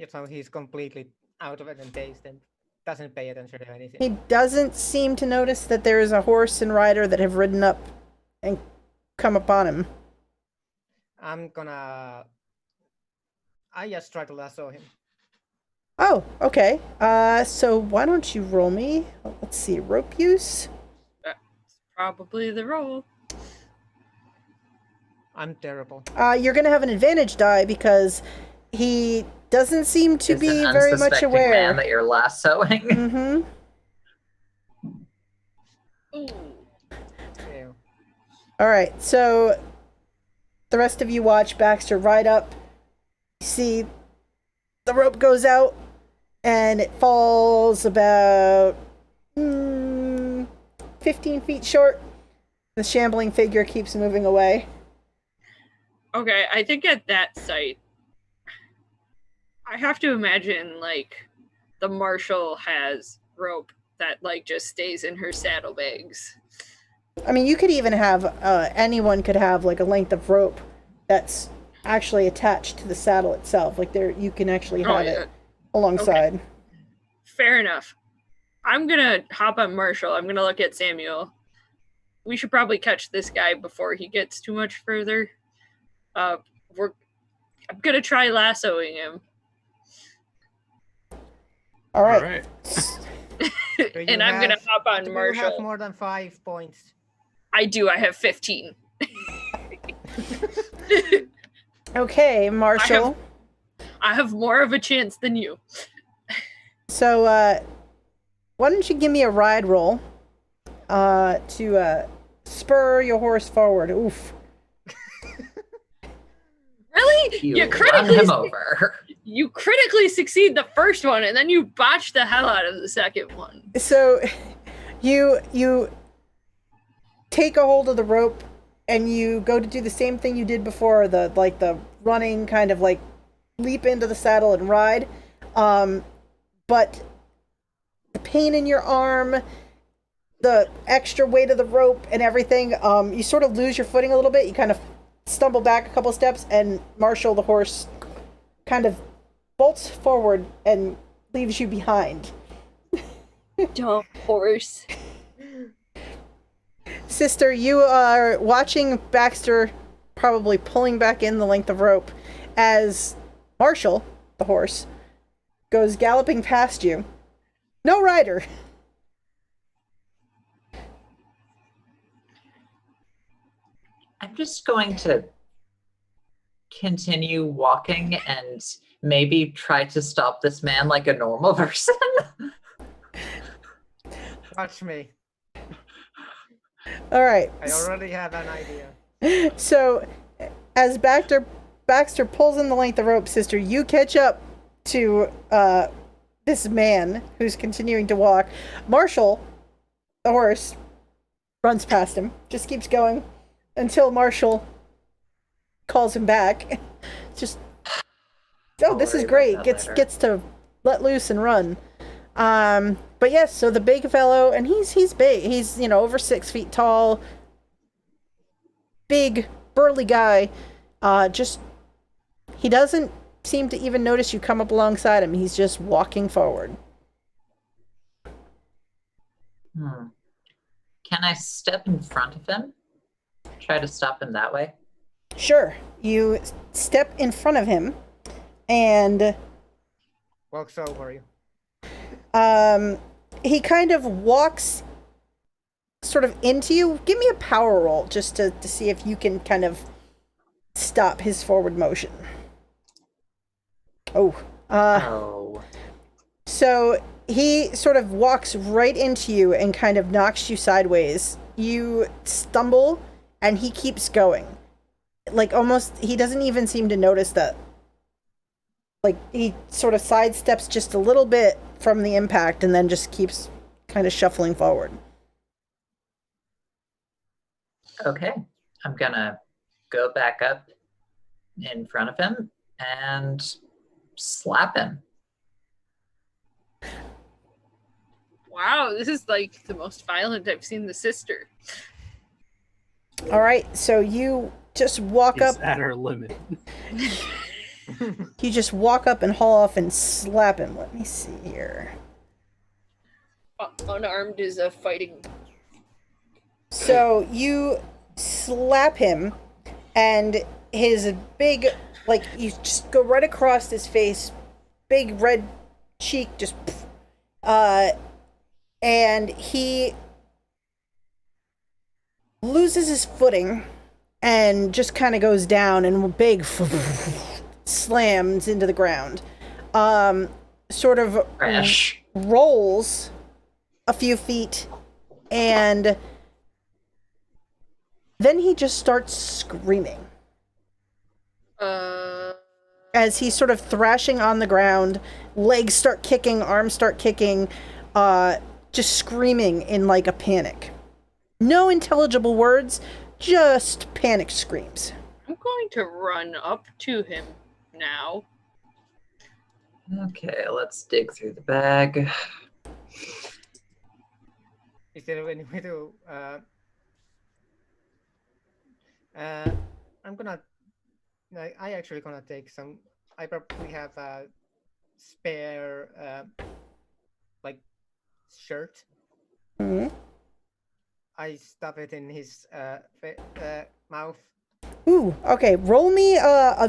So he's completely out of it and dazed and doesn't pay attention to anything. He doesn't seem to notice that there is a horse and rider that have ridden up and come upon him. I just try to lasso him. Oh, okay. So why don't you roll me? Let's see, rope use. That's probably the roll. I'm terrible. You're gonna have an advantage die because he doesn't seem to be very much aware. Man that you're lassoing. Mm-hmm. Ooh. Yeah. All right, so the rest of you watch Baxter ride up. You see the rope goes out, and it falls about 15 feet short. The shambling figure keeps moving away. Okay, I think at that site, I have to imagine, like, the Marshal has rope that, like, just stays in her saddlebags. I mean, you could even have, anyone could have, like, a length of rope that's actually attached to the saddle itself. Like, there, you can actually have it alongside. Okay. Fair enough. I'm gonna hop on Marshal. I'm gonna look at Samuel. We should probably catch this guy before he gets too much further. I'm gonna try lassoing him. All right. All right. And I'm gonna hop on Do you Marshal. have more than 5 points? I do. I have 15. Okay, Marshal. I have more of a chance than you. So, why don't you give me a ride roll to spur your horse forward? Oof. Really? You run him over. You critically succeed the first one, and then you botch the hell out of the second one. So, you take a hold of the rope, and you go to do the same thing you did before, the running kind of like leap into the saddle and ride. But the pain in your arm, the extra weight of the rope and everything, you sort of lose your footing a little bit. You kind of stumble back a couple steps, and Marshal, the horse, kind of bolts forward and leaves you behind. Dumb horse. Sister, you are watching Baxter probably pulling back in the length of rope as Marshal, the horse, goes galloping past you. No rider. I'm just going to continue walking and maybe try to stop this man like a normal person. Watch me. All right. I already have an idea. So, as Baxter pulls in the length of rope, sister, you catch up to this man who's continuing to walk. Marshal, the horse, runs past him, just keeps going until Marshal calls him back. Just, this is great. Gets to let loose and run. But yes, so the big fellow, and he's big. He's, over 6 feet tall. Big, burly guy. He doesn't seem to even notice you come up alongside him. He's just walking forward. Can I step in front of him? Try to stop him that way? Sure. You step in front of him and Walks over you. he kind of walks sort of into you. Give me a power roll just to see if you can kind of stop his forward motion. Oh. Oh. So he sort of walks right into you and kind of knocks you sideways. You stumble, and he keeps going. Like, almost, he doesn't even seem to notice that. Like, he sort of sidesteps just a little bit from the impact and then just keeps kind of shuffling forward. Okay. I'm gonna go back up in front of him and slap him. Wow, this is like the most violent I've seen the sister. All right, so you just walk He's up. at her limit. You just walk up and haul off and slap him. Let me see here. Unarmed is a fighting. So you slap him, and his big, like, you just go right across his face, big red cheek, just, and he loses his footing and just kind of goes down and big slams into the ground. Sort of Crash. rolls a few feet, and then he just starts screaming. As he's sort of thrashing on the ground, legs start kicking, arms start kicking, just screaming in like a panic. No intelligible words, just panic screams. I'm going to run up to him now. Okay, let's dig through the bag. Is there any way to? I'm gonna. I actually gonna take some. I probably have a spare, like, shirt. Mm-hmm. I stuff it in his mouth. Ooh, okay. Roll me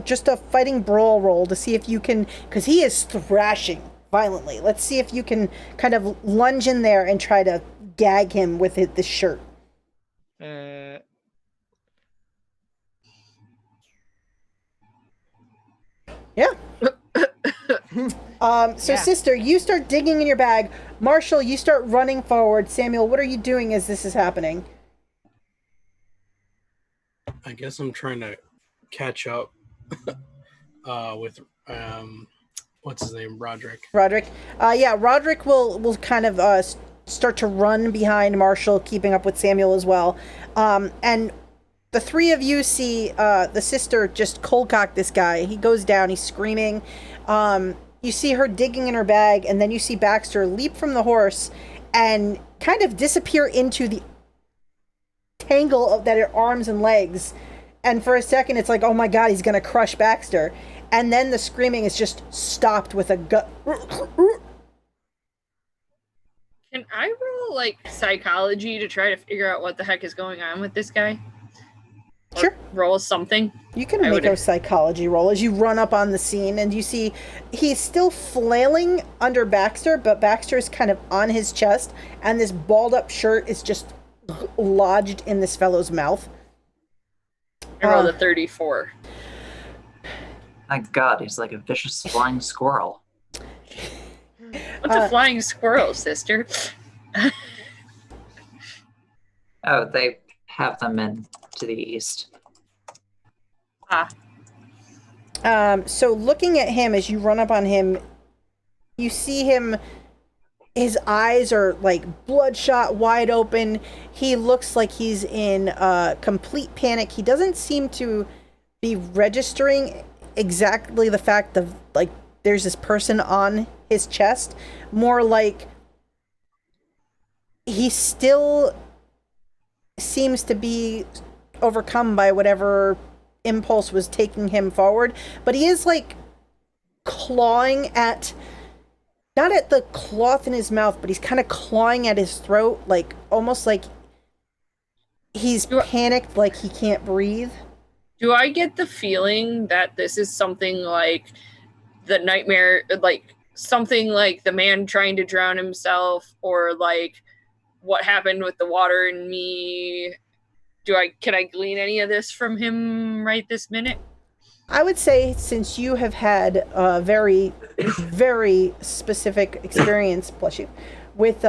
just a fighting brawl roll to see if you can, because he is thrashing violently. Let's see if you can kind of lunge in there and try to gag him with this shirt. Yeah. So Yeah. sister, you start digging in your bag. Marshall, you start running forward. Samuel, what are you doing as this is happening? I guess I'm trying to catch up with what's his name, Roderick. Roderick. Yeah, Roderick will kind of start to run behind Marshall, keeping up with Samuel as well. And the three of you see the sister just cold cock this guy. He goes down. He's screaming. You see her digging in her bag, and then you see Baxter leap from the horse and kind of disappear into the tangle of that are arms and legs. And for a second, it's like, oh my god, he's gonna crush Baxter. And then the screaming is just stopped with a gut. Can I roll like psychology to try to figure out what the heck is going on with this guy? Or Sure. roll something. You can I make would- a psychology roll as you run up on the scene, and you see he's still flailing under Baxter, but Baxter is kind of on his chest, and this balled up shirt is just lodged in this fellow's mouth. I rolled a 34. My god, he's like a vicious flying squirrel. What's a flying squirrel, sister? Oh, they have them in to the east. So looking at him as you run up on him, you see him, his eyes are like bloodshot wide open. He looks like he's in complete panic. He doesn't seem to be registering exactly the fact of like there's this person on his chest. More like he still seems to be overcome by whatever impulse was taking him forward, but he is like clawing at, not at the cloth in his mouth, but he's kind of clawing at his throat, like almost like he's panicked, like he can't breathe. Do I get the feeling that this is something like the nightmare, like something like the man trying to drown himself, or like what happened with the water in me? Can I glean any of this from him right this minute? I would say since you have had a very, very specific experience, bless you, with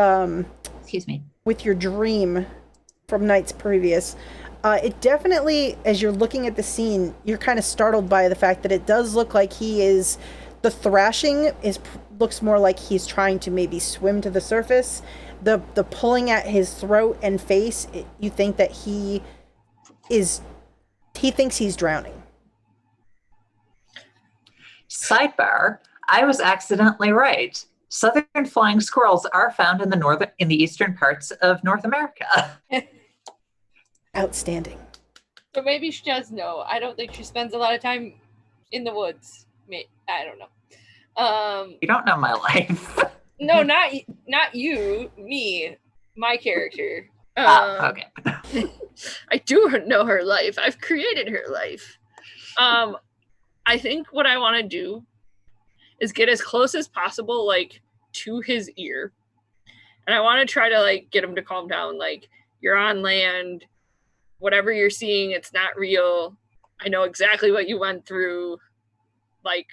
Excuse me. with your dream from nights previous, it definitely, as you're looking at the scene, you're kind of startled by the fact that it does look like the thrashing looks more like he's trying to maybe swim to the surface. The pulling at his throat and face, you think that he thinks he's drowning. Sidebar, I was accidentally right. Southern flying squirrels are found in the eastern parts of North America. Outstanding. So maybe she does know. I don't think she spends a lot of time in the woods. I don't know. You don't know my life. No, not you. Me, my character. Okay. I do know her life. I've created her life. I think what I want to do is get as close as possible, like, to his ear. And I want to try to, like, get him to calm down. Like, you're on land. Whatever you're seeing, it's not real. I know exactly what you went through. Like,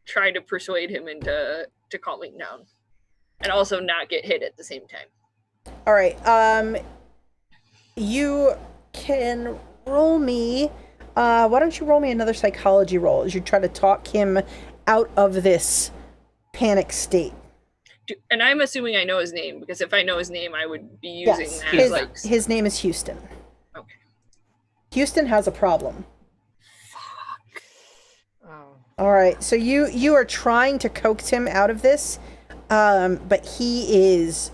try to persuade him into calming down. And also not get hit at the same time. All right. You can roll me. Why don't you roll me another psychology roll as you try to talk him out of this panic state? And I'm assuming I know his name, because if I know his name, I would be using that. His name is Houston. Okay. Houston has a problem. Fuck. Oh. All right. So you are trying to coax him out of this, but he is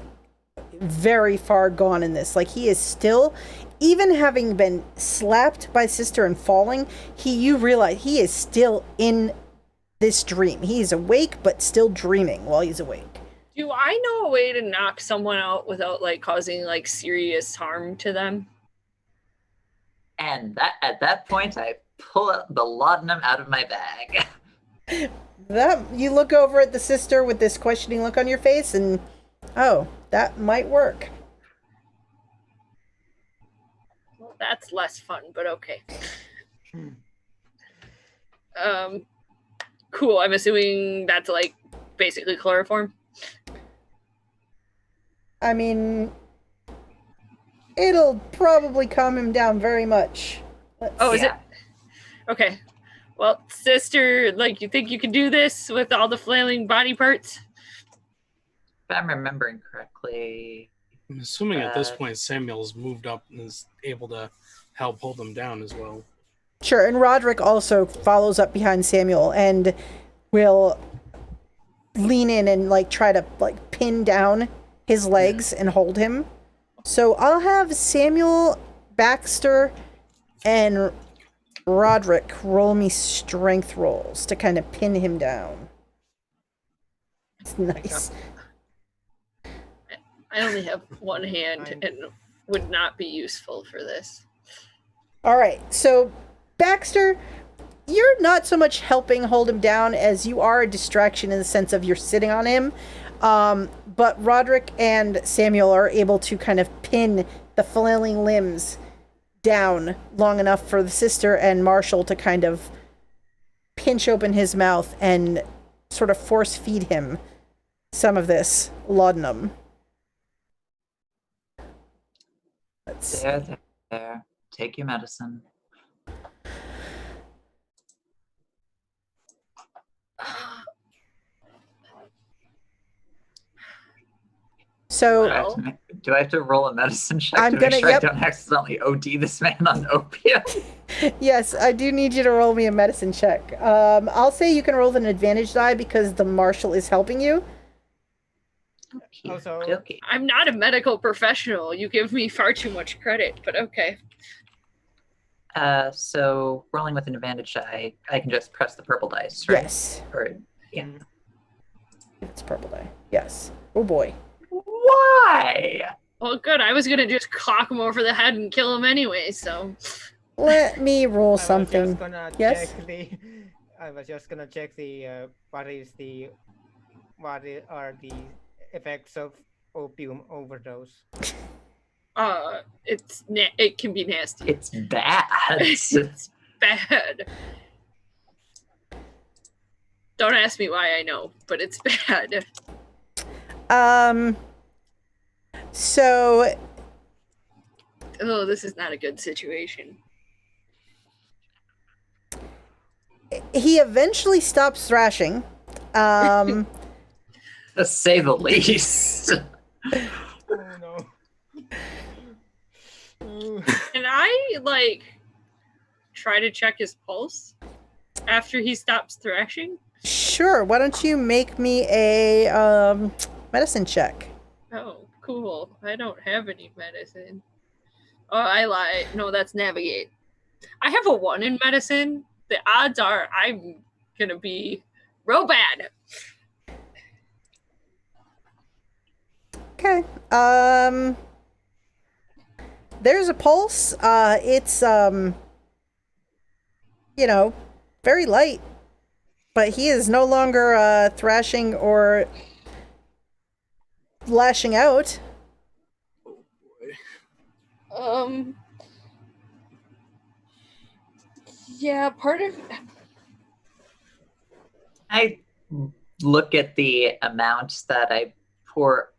very far gone in this. Like, he is still, even having been slapped by Sister and falling, you realize he is still in this dream. He is awake, but still dreaming while he's awake. Do I know a way to knock someone out without, like, causing, like, serious harm to them? And at that point, I pull out the laudanum out of my bag. You look over at the sister with this questioning look on your face, and oh, that might work. Well, that's less fun, but okay. Cool. I'm assuming that's, like, basically chloroform. I mean, it'll probably calm him down very much. Is it? Okay. Well, sister, like, you think you can do this with all the flailing body parts? If I'm remembering correctly. I'm assuming at this point Samuel's moved up and is able to help hold them down as well. Sure, and Roderick also follows up behind Samuel and will lean in and, like, try to, like, pin down his legs and hold him. So I'll have Samuel, Baxter, and Roderick roll me strength rolls to kind of pin him down. It's nice. I only have one hand and would not be useful for this. All right, so Baxter, you're not so much helping hold him down as you are a distraction in the sense of you're sitting on him. But Roderick and Samuel are able to kind of pin the flailing limbs down long enough for the sister and Marshal to kind of pinch open his mouth and sort of force feed him some of this laudanum. There. Take your medicine. So do I have to roll a medicine check I'm to make gonna- sure yep. I don't accidentally OD this man on opium? yes, I do need you to roll me a medicine check. I'll say you can roll with an advantage die because the Marshal is helping you. Also- Okay. I'm not a medical professional. You give me far too much credit, but okay. So rolling with an advantage, I can just press the purple dice, right? Yes. Or yeah. It's purple die. Yes. Oh boy. Why? Well, good. I was gonna just clock him over the head and kill him anyway. So Let me roll something. I was just gonna Yes? check the what are the effects of opium overdose. it can be nasty. It's bad. It's bad. Don't ask me why I know, but it's bad. So Oh, this is not a good situation. he eventually stops thrashing. To say the least. Oh no. Can I, like, try to check his pulse after he stops thrashing? Sure. Why don't you make me a medicine check? Oh, cool. I don't have any medicine. Oh, I lied. No, that's navigate. I have a 1 in medicine. The odds are I'm gonna be real bad. Okay. There's a pulse. It's very light, but he is no longer thrashing or lashing out. Yeah, part of I look at the amount that I pour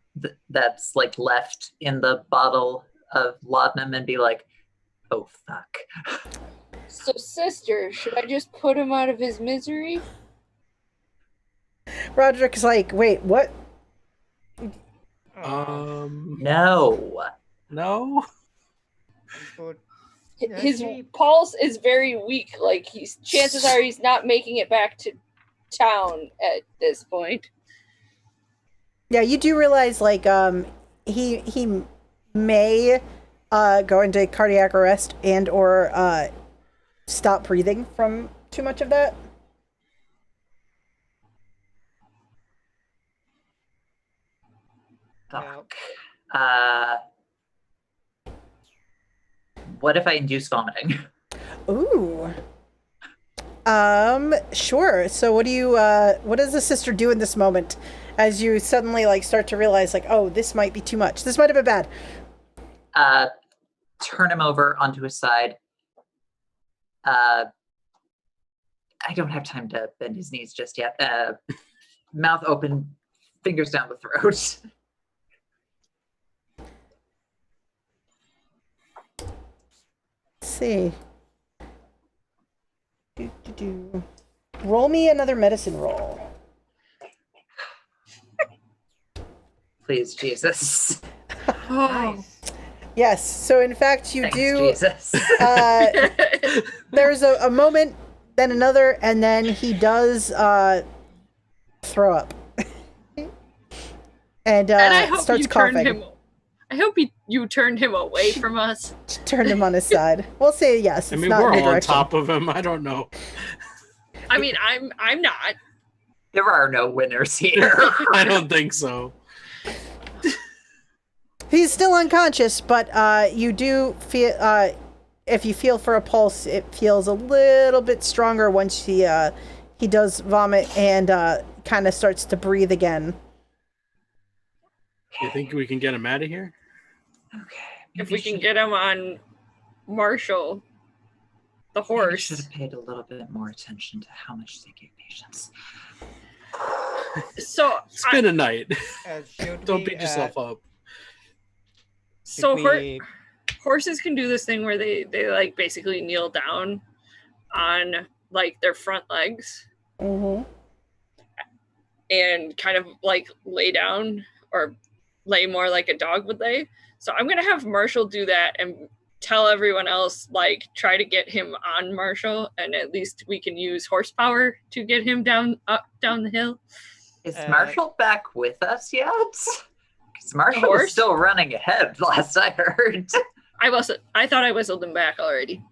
that's like left in the bottle of laudanum and be like, oh fuck. So, sister, should I just put him out of his misery? Roderick's like, wait, what? No. No. But His he- pulse is very weak. Like chances are he's not making it back to town at this point. Yeah, you do realize like he may go into cardiac arrest and or stop breathing from too much of that. Fuck. What if I induce vomiting? Ooh. Sure. So what does the sister do in this moment as you suddenly like start to realize like, oh, this might be too much. This might have been bad. Turn him over onto his side. I don't have time to bend his knees just yet. Mouth open, fingers down the throat. Let's see. Roll me another medicine roll. Please, Jesus. Nice. Yes. So in fact, you Thanks, do. Jesus. There's a moment, then another, and then he does throw up, and I hope starts you coughing. turned him. I hope you turned him away from us. Turned him on his side. We'll say yes. I It's mean, not we're in all your on direction. top of him. I don't know. I mean, I'm not. There are no winners here. I don't think so. He's still unconscious, but you do feel if you feel for a pulse, it feels a little bit stronger once he does vomit and kind of starts to breathe again. You think we can get him out of here? Okay. If we can get him on Marshal, the Should horse. have paid a little bit more attention to how much they give patients. So It's been a night. Should Don't we, beat yourself up. so should we- horses can do this thing where they like basically kneel down on like their front legs Mm-hmm. and kind of like lay down or lay more like a dog would lay. So I'm gonna have Marshall do that and tell everyone else like try to get him on Marshall, and at least we can use horsepower to get him down the hill. Is Marshall back with us yet? Because Marshall horse? was still running ahead last I heard. I thought I whistled him back already.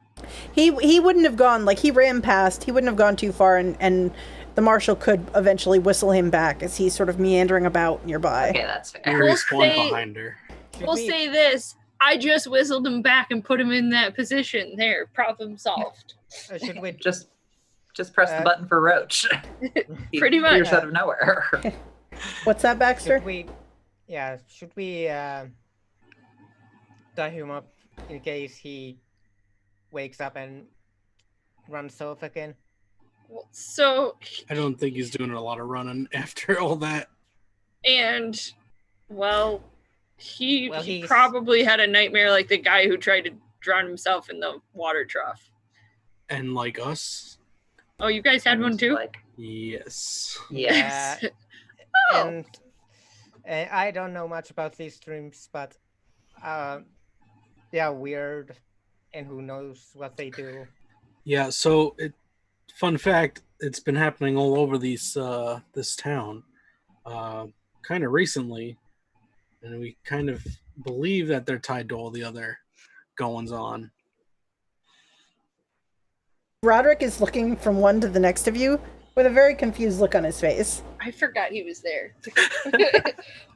He wouldn't have gone, like, he ran past, he wouldn't have gone too far, and the marshal could eventually whistle him back as he's sort of meandering about nearby. Okay, that's We fair. We'll respawn say- behind her. should We'll we- say this. I just whistled him back and put him in that position. There, problem solved. should we Just press the button for Roach. He Pretty much. appears out of nowhere. What's that, Baxter? should we tie him up in case he wakes up and runs off again? So, I don't think he's doing a lot of running after all that. and, well, he he's- probably had a nightmare like the guy who tried to drown himself in the water trough. And like us, Oh, you guys had one too? Like, yes. yes. Oh. And I don't know much about these streams, but they are weird, and who knows what they do. Yeah, so fun fact, it's been happening all over this town kind of recently, and we kind of believe that they're tied to all the other goings on. Roderick is looking from one to the next of you with a very confused look on his face. I forgot he was there.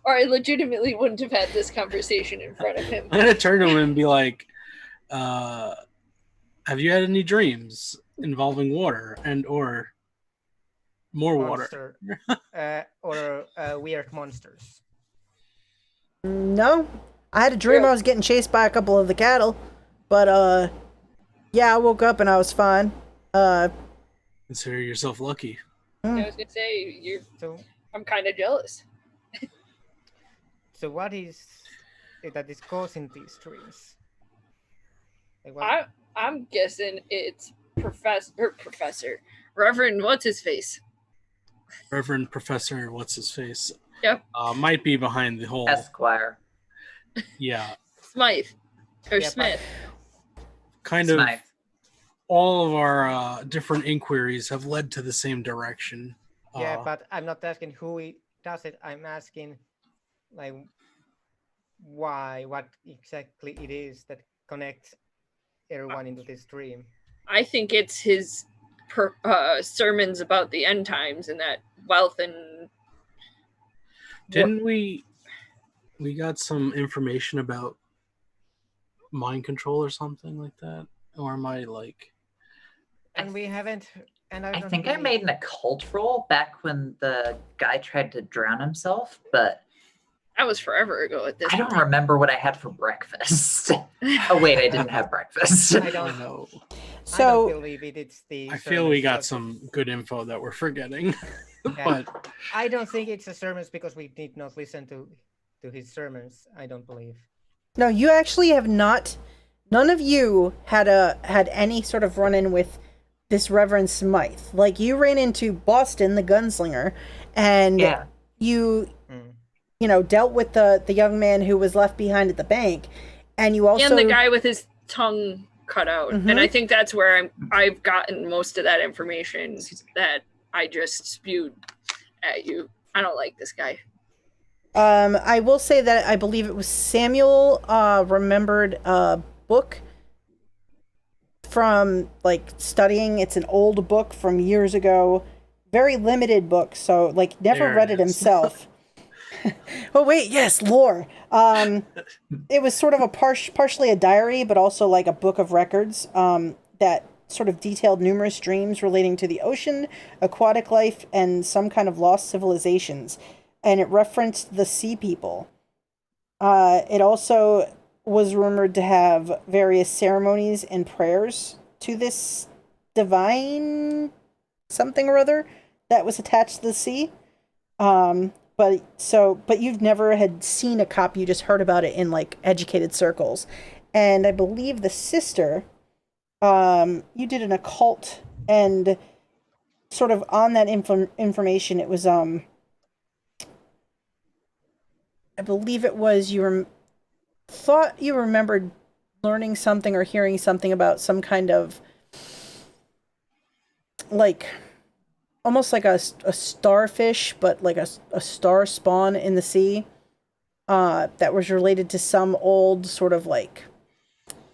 Or I legitimately wouldn't have had this conversation in front of him. I'm gonna turn to him and be like, have you had any dreams involving water and or more water? Monster, or weird monsters. No, I had a dream I was getting chased by a couple of the cattle, but yeah, I woke up and I was fine. Consider yourself lucky. I was gonna say I'm kind of jealous. So what is it that is causing these dreams? Like I'm guessing it's Professor Reverend what's his face. Reverend Professor what's his face? Yep. Might be behind the whole Esquire. Yeah. Smythe or Yeah, Smith. Kind Smythe. of all of our different inquiries have led to the same direction. Yeah, but I'm not asking who does it. I'm asking, like, why, what exactly it is that connects everyone into this dream. I think it's his sermons about the end times and that wealth and. Didn't we got some information about mind control or something like that? Or am I like? And we haven't. And I think I made an occult roll back when the guy tried to drown himself, but That was forever ago at this I don't point. remember what I had for breakfast. Oh wait, I didn't have breakfast. I don't know. I don't So believe it's the. I feel we got sermons some good info that we're forgetting. Yeah. But I don't think it's the sermons because we did not listen to his sermons. I don't believe. no, you actually have not. None of you had any sort of run-in with this Reverend Smythe. Like, you ran into Boston, the gunslinger, and Yeah. you dealt with the young man who was left behind at the bank, and you also And the guy with his tongue cut out. Mhm. And I think that's where I've gotten most of that information that I just spewed at you. I don't like this guy. I will say that I believe it was Samuel remembered a book from, like, studying. It's an old book from years ago. Very limited book, so, like, never There read it it is. himself. Oh, wait, yes, lore. It was sort of a partially a diary, but also, like, a book of records that sort of detailed numerous dreams relating to the ocean, aquatic life, and some kind of lost civilizations. And it referenced the sea people. It also was rumored to have various ceremonies and prayers to this divine something or other that was attached to the sea. But you've never had seen a cop, you just heard about it in, like, educated circles. And I believe the sister, you did an occult, and sort of on that information, it was, I believe it was thought you remembered learning something or hearing something about some kind of, like, almost like a starfish, but like a star spawn in the sea, that was related to some old sort of, like,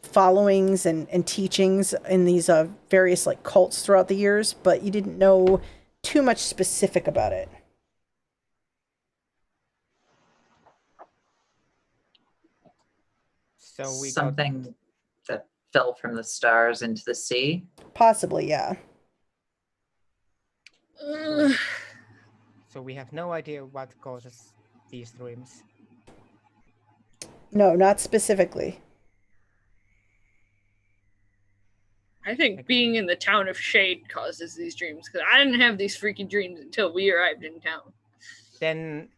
followings and teachings in these various, like, cults throughout the years, but you didn't know too much specific about it. So we Something that fell from the stars into the sea. Possibly, yeah. So we have no idea what causes these dreams. No, not specifically. I think being in the town of Shade causes these dreams, because I didn't have these freaky dreams until we arrived in town. Then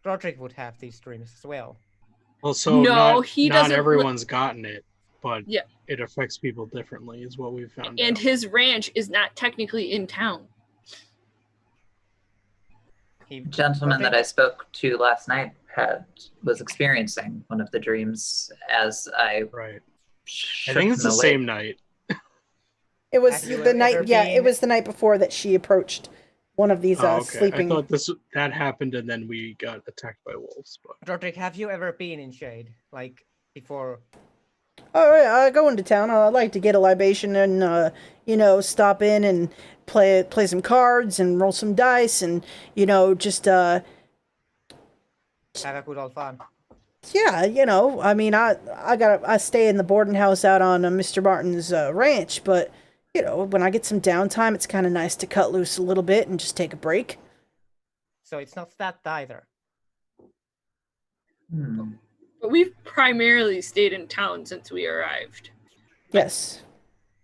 Roderick would have these dreams as well. Well, so No, he not doesn't everyone's gotten it, but Yeah. it affects people differently, is what we've found And out. his ranch is not technically in town. Gentleman that I spoke to last night was experiencing one of the dreams as I Right. shook I think it's him the awake. same night. It was Have you the night. ever Yeah, it been- was the night before that she approached one of these Okay. sleeping. I thought that happened and then we got attacked by wolves. But Roderick, have you ever been in Shade, like before? Oh, yeah, I go into town. I like to get a libation and stop in and play some cards and roll some dice and just Have a good old fun. yeah, I mean, I stay in the boarding house out on Mr. Martin's ranch, but when I get some downtime, it's kind of nice to cut loose a little bit and just take a break. So it's not that either. But we've primarily stayed in town since we arrived. Yes,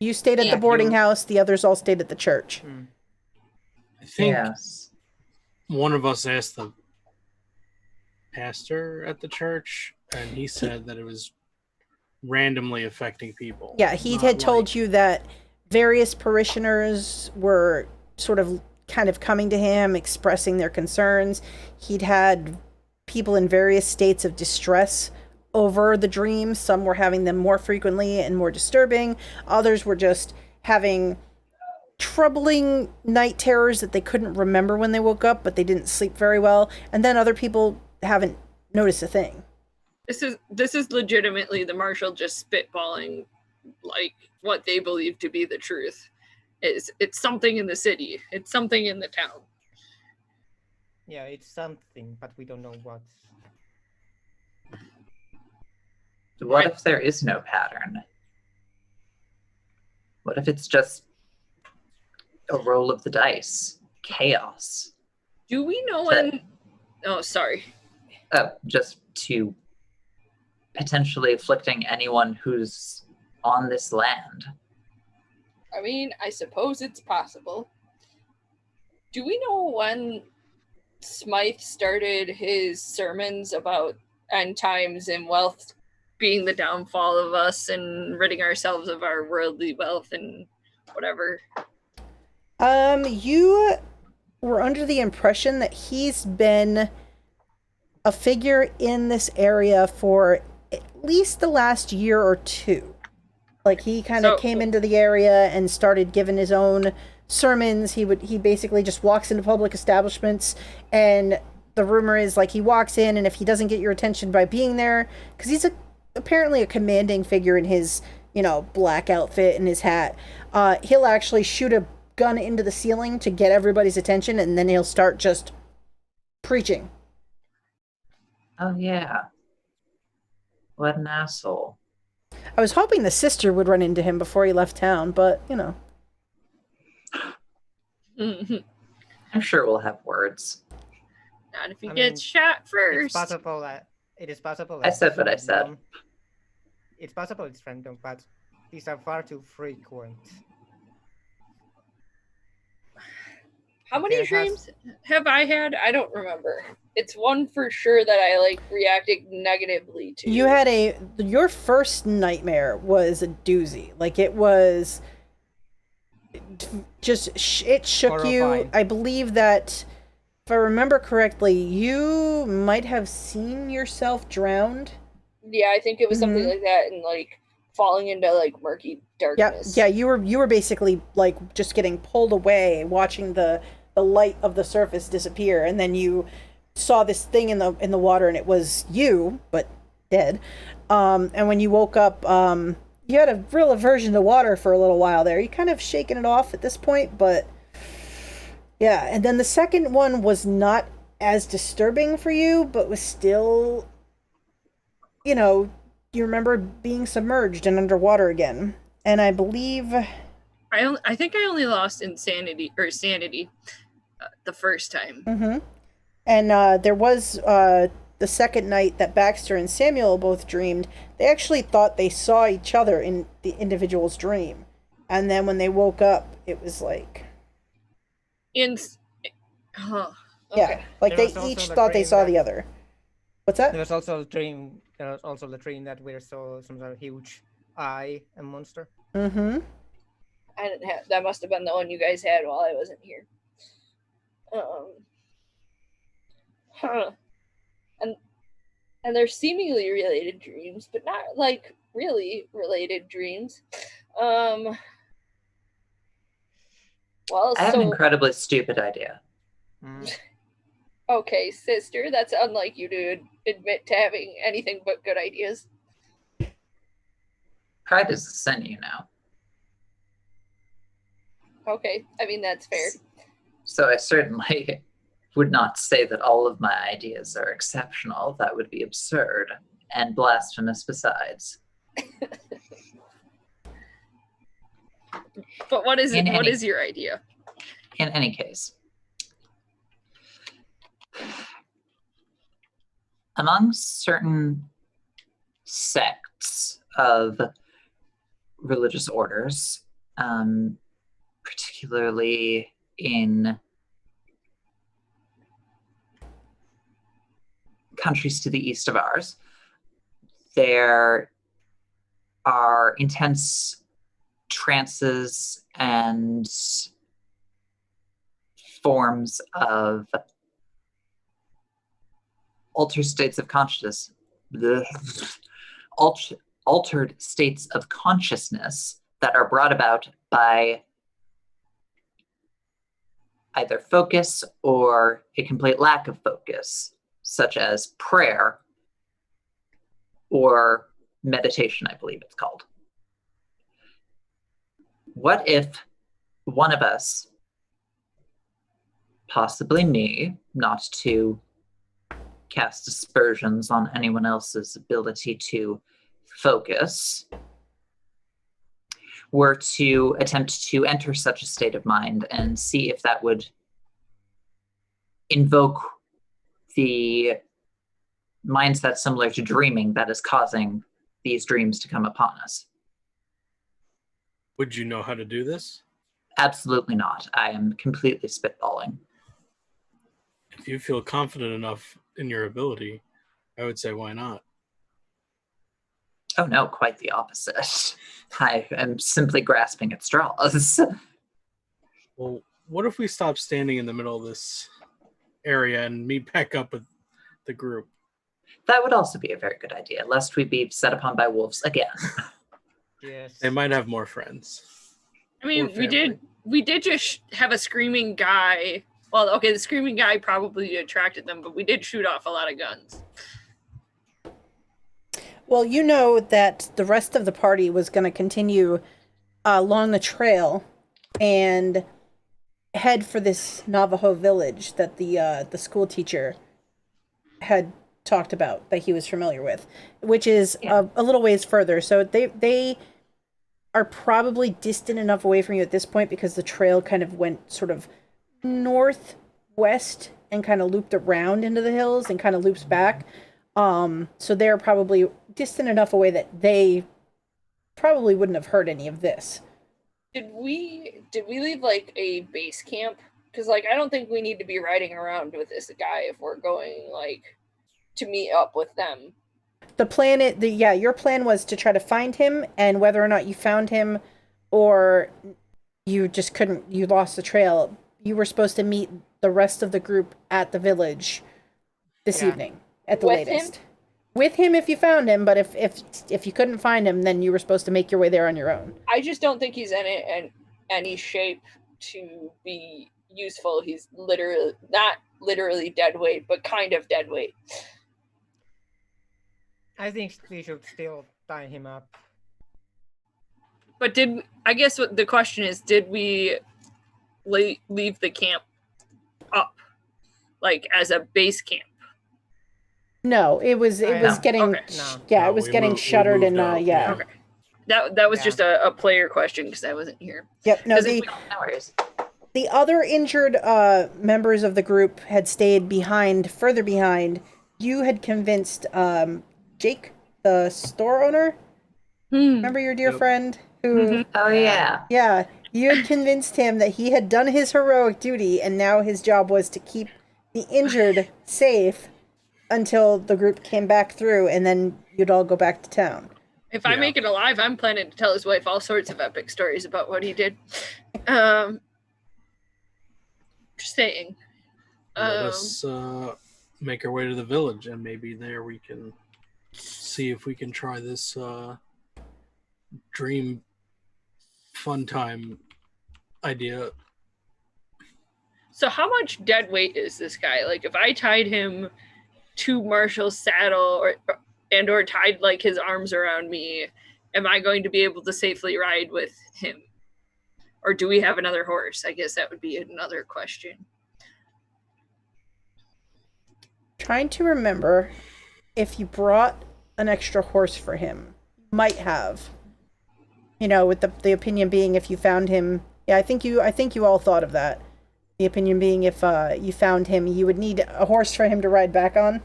you stayed at Yeah, the boarding you- house. The others all stayed at the church. I think Yes. one of us asked the pastor at the church, and he said that it was randomly affecting people. Yeah, he not had told like- you that various parishioners were sort of kind of coming to him, expressing their concerns. He'd had people in various states of distress over the dreams. Some were having them more frequently and more disturbing. Others were just having troubling night terrors that they couldn't remember when they woke up, but they didn't sleep very well. And then other people haven't noticed a thing. This is legitimately the Marshal just spitballing like what they believe to be the truth. It's something in the city. It's something in the town. Yeah, it's something, but we don't know what. What if there is no pattern? What if it's just a roll of the dice? Chaos. Do we know when? Oh, sorry. Just to potentially afflicting anyone who's on this land. I mean, I suppose it's possible. Do we know when Smythe started his sermons about end times and wealth being the downfall of us and ridding ourselves of our worldly wealth and whatever? You were under the impression that he's been a figure in this area for at least the last year or two. Like he kind of came into the area and started giving his own sermons. He basically just walks into public establishments, and the rumor is like he walks in, and if he doesn't get your attention by being there, because he's apparently a commanding figure in his black outfit and his hat, he'll actually shoot a gun into the ceiling to get everybody's attention, and then he'll start just preaching. Oh, yeah. What an asshole. I was hoping the sister would run into him before he left town, but Mhm. I'm sure we'll have words. Not if he I gets mean, shot It's first. possible that it is possible. I that said what I it's said. random. It's possible it's random, but these are far too frequent. How many Okay, dreams have I had? I don't remember. It's one for sure that I reacted negatively to. you had your first nightmare was a doozy. Like it was just it shook you. Horrifying. I believe that if I remember correctly, you might have seen yourself drowned. Yeah, I think it was something Mhm. like that, and falling into murky darkness. Yeah, you were basically just getting pulled away, watching the light of the surface disappear, and then you saw this thing in the water, and it was you, but dead. And when you woke up, you had a real aversion to water for a little while there. You kind of shaking it off at this point, but yeah. And then the second one was not as disturbing for you, but was still, you remember being submerged and underwater again. And I believe I think I only lost sanity the first time. And there was the second night that Baxter and Samuel both dreamed, they actually thought they saw each other in the individual's dream. And then when they woke up, it was like... Huh. Yeah, Okay. like There they was also each the thought they dream saw that- the other. What's that? There was also the dream that we saw some sort of huge eye and monster. Mm-hmm. I didn't have. That must have been the one you guys had while I wasn't here. Huh. And they're seemingly related dreams, but not like really related dreams. Well, I have an so incredibly stupid idea. Mm. okay, sister, that's unlike you to admit to having anything but good ideas. Pride is a sin, you know. Okay, I mean that's fair. So I certainly would not say that all of my ideas are exceptional. That would be absurd and blasphemous besides. But what is it? In What any- is your idea? In any case, among certain sects of religious orders, particularly in countries to the east of ours, there are intense trances and forms of altered states of consciousness, altered states of consciousness that are brought about by either focus or a complete lack of focus, such as prayer or meditation, I believe it's called. What if one of us, possibly me, not to cast aspersions on anyone else's ability to focus, were to attempt to enter such a state of mind and see if that would invoke the mindset similar to dreaming that is causing these dreams to come upon us? Would you know how to do this? Absolutely not. I am completely spitballing. If you feel confident enough in your ability, I would say why not? Oh no, quite the opposite. I am simply grasping at straws. Well, what if we stop standing in the middle of this area and meet back up with the group? That would also be a very good idea, lest we be set upon by wolves again. Yes. They might have more friends. I mean, Or we did just have a screaming guy. Well, okay, the screaming guy probably attracted them, but we did shoot off a lot of guns. Well, you know that the rest of the party was going to continue along the trail and head for this Navajo village that the school teacher had talked about, that he was familiar with, which is a little ways further. So they are probably distant enough away from you at this point because the trail kind of went sort of northwest and kind of looped around into the hills and kind of loops back. So they're probably distant enough away that they probably wouldn't have heard any of this. Did we leave like a base camp? Because like I don't think we need to be riding around with this guy if we're going like to meet up with them. The plan, your plan was to try to find him, and whether or not you found him or you just couldn't, you lost the trail, you were supposed to meet the rest of the group at the village this evening at the With latest. him? With him if you found him, but if you couldn't find him, then you were supposed to make your way there on your own. I just don't think he's in any shape to be useful. He's literally not literally dead weight, but kind of dead weight. I think we should still tie him up. But I guess what the question is, did we leave the camp up like as a base camp? No, it was getting Okay. No. yeah, No, it was we getting moved- we shuttered moved and out, yeah. Okay. That was Yeah. just a player question because I wasn't here. Yep, no, 'Cause if No worries. the other injured members of the group had stayed further behind. you had convinced Jake, the store owner. Remember your dear Yep. friend who? Oh yeah. Yeah, you had convinced him that he had done his heroic duty, and now his job was to keep the injured safe until the group came back through, and then you'd all go back to town. If I Yeah. make it alive, I'm planning to tell his wife all sorts of epic stories about what he did. Just saying. Let us make our way to the village, and maybe there we can see if we can try this dream fun time idea. So how much dead weight is this guy? Like, if I tied him to Marshal's saddle or tied like his arms around me, am I going to be able to safely ride with him? Or do we have another horse? I guess that would be another question. Trying to remember if you brought an extra horse for him. Might have. You know, with the opinion being if you found him. Yeah, I think you all thought of that. The opinion being if you found him, you would need a horse for him to ride back on.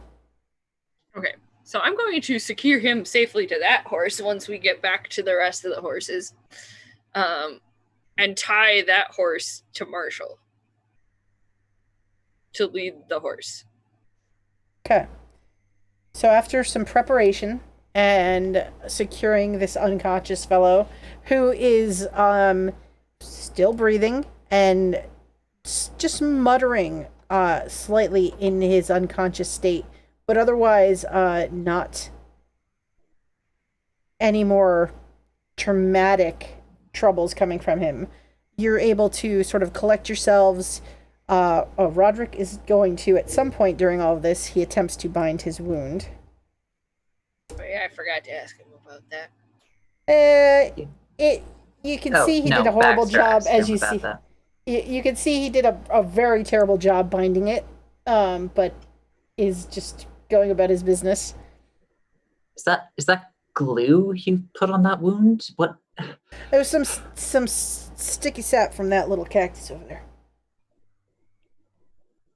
Okay, so I'm going to secure him safely to that horse once we get back to the rest of the horses, and tie that horse to Marshal to lead the horse. Okay. So after some preparation and securing this unconscious fellow, who is still breathing and just muttering slightly in his unconscious state, but otherwise not any more traumatic troubles coming from him, you're able to sort of collect yourselves. Roderick is going to, at some point during all of this, he attempts to bind his wound. Oh, yeah, I forgot to ask him about that. You can see he did a horrible Baxter job, asked as him you about see. that. You can see he did a very terrible job binding it, but is just going about his business. Is that glue you put on that wound? What? There was some sticky sap from that little cactus over there.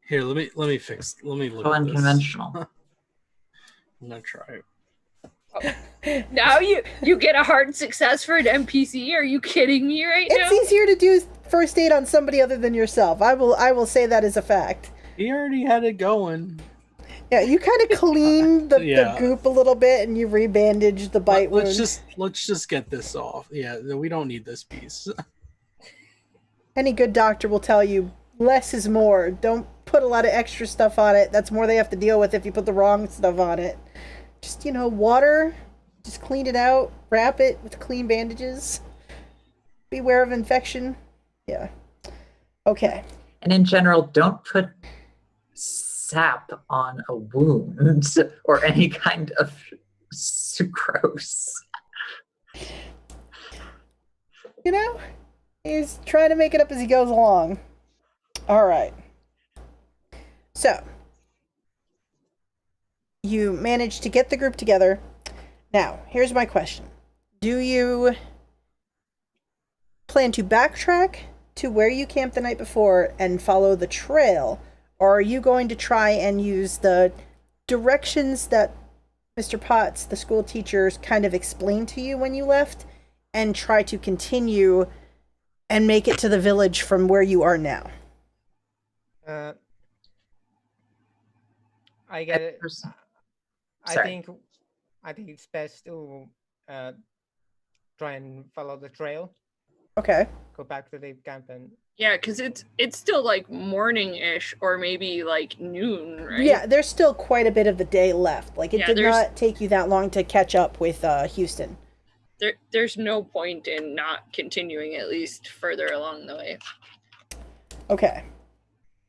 Here, let me look So at this. unconventional. I'm gonna try it. Now you get a hard success for an NPC? Are you kidding me right now? It's easier to do first aid on somebody other than yourself. I will say that as a fact. He already had it going. Yeah, you kind of clean the Yeah. goop a little bit, and you rebandage the bite wound. Let's just get this off. Yeah, we don't need this piece. Any good doctor will tell you less is more. Don't put a lot of extra stuff on it. That's more they have to deal with if you put the wrong stuff on it. Just, water, just clean it out, wrap it with clean bandages. Beware of infection. Yeah. Okay. And in general, don't put sap on a wound or any kind of sucrose. He's trying to make it up as he goes along. All right. So, you manage to get the group together. Now, here's my question. Do you plan to backtrack to where you camped the night before and follow the trail? Or are you going to try and use the directions that Mr. Potts, the school teachers, kind of explained to you when you left and try to continue and make it to the village from where you are now? I get it. I Sorry. think it's best to try and follow the trail. Okay. Go back to the camp and Yeah, because it's still like morning-ish or maybe like noon, right? Yeah, there's still quite a bit of the day left. Like, it Yeah, did there's- not take you that long to catch up with Houston. There's no point in not continuing at least further along the way. Okay.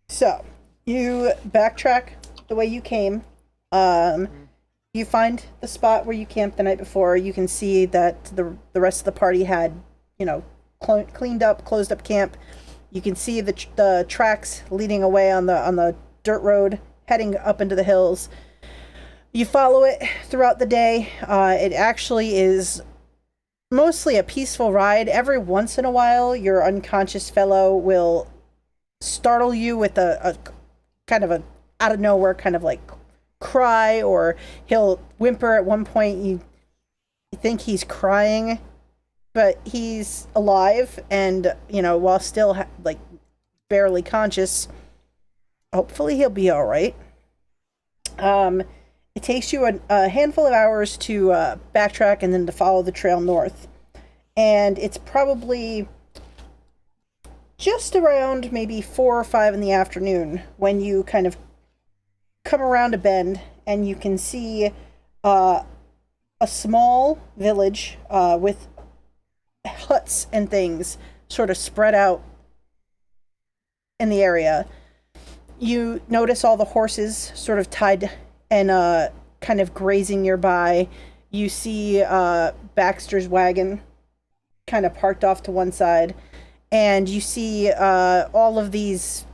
So, you backtrack the way you came. You find the spot where you camped the night before. You can see that the rest of the party had, cleaned up, closed up camp. You can see the tracks leading away on the dirt road, heading up into the hills. You follow it throughout the day. It actually is mostly a peaceful ride. Every once in a while, your unconscious fellow will startle you with a kind of a out of nowhere kind of like cry, or he'll whimper at one point. You think he's crying, but he's alive, and while still like barely conscious. Hopefully he'll be all right. It takes you a handful of hours to backtrack and then to follow the trail north, and it's probably just around maybe 4 or 5 in the afternoon when you kind of come around a bend and you can see a small village with huts and things sort of spread out in the area. You notice all the horses sort of tied and kind of grazing nearby. You see Baxter's wagon kind of parked off to one side, and you see all of these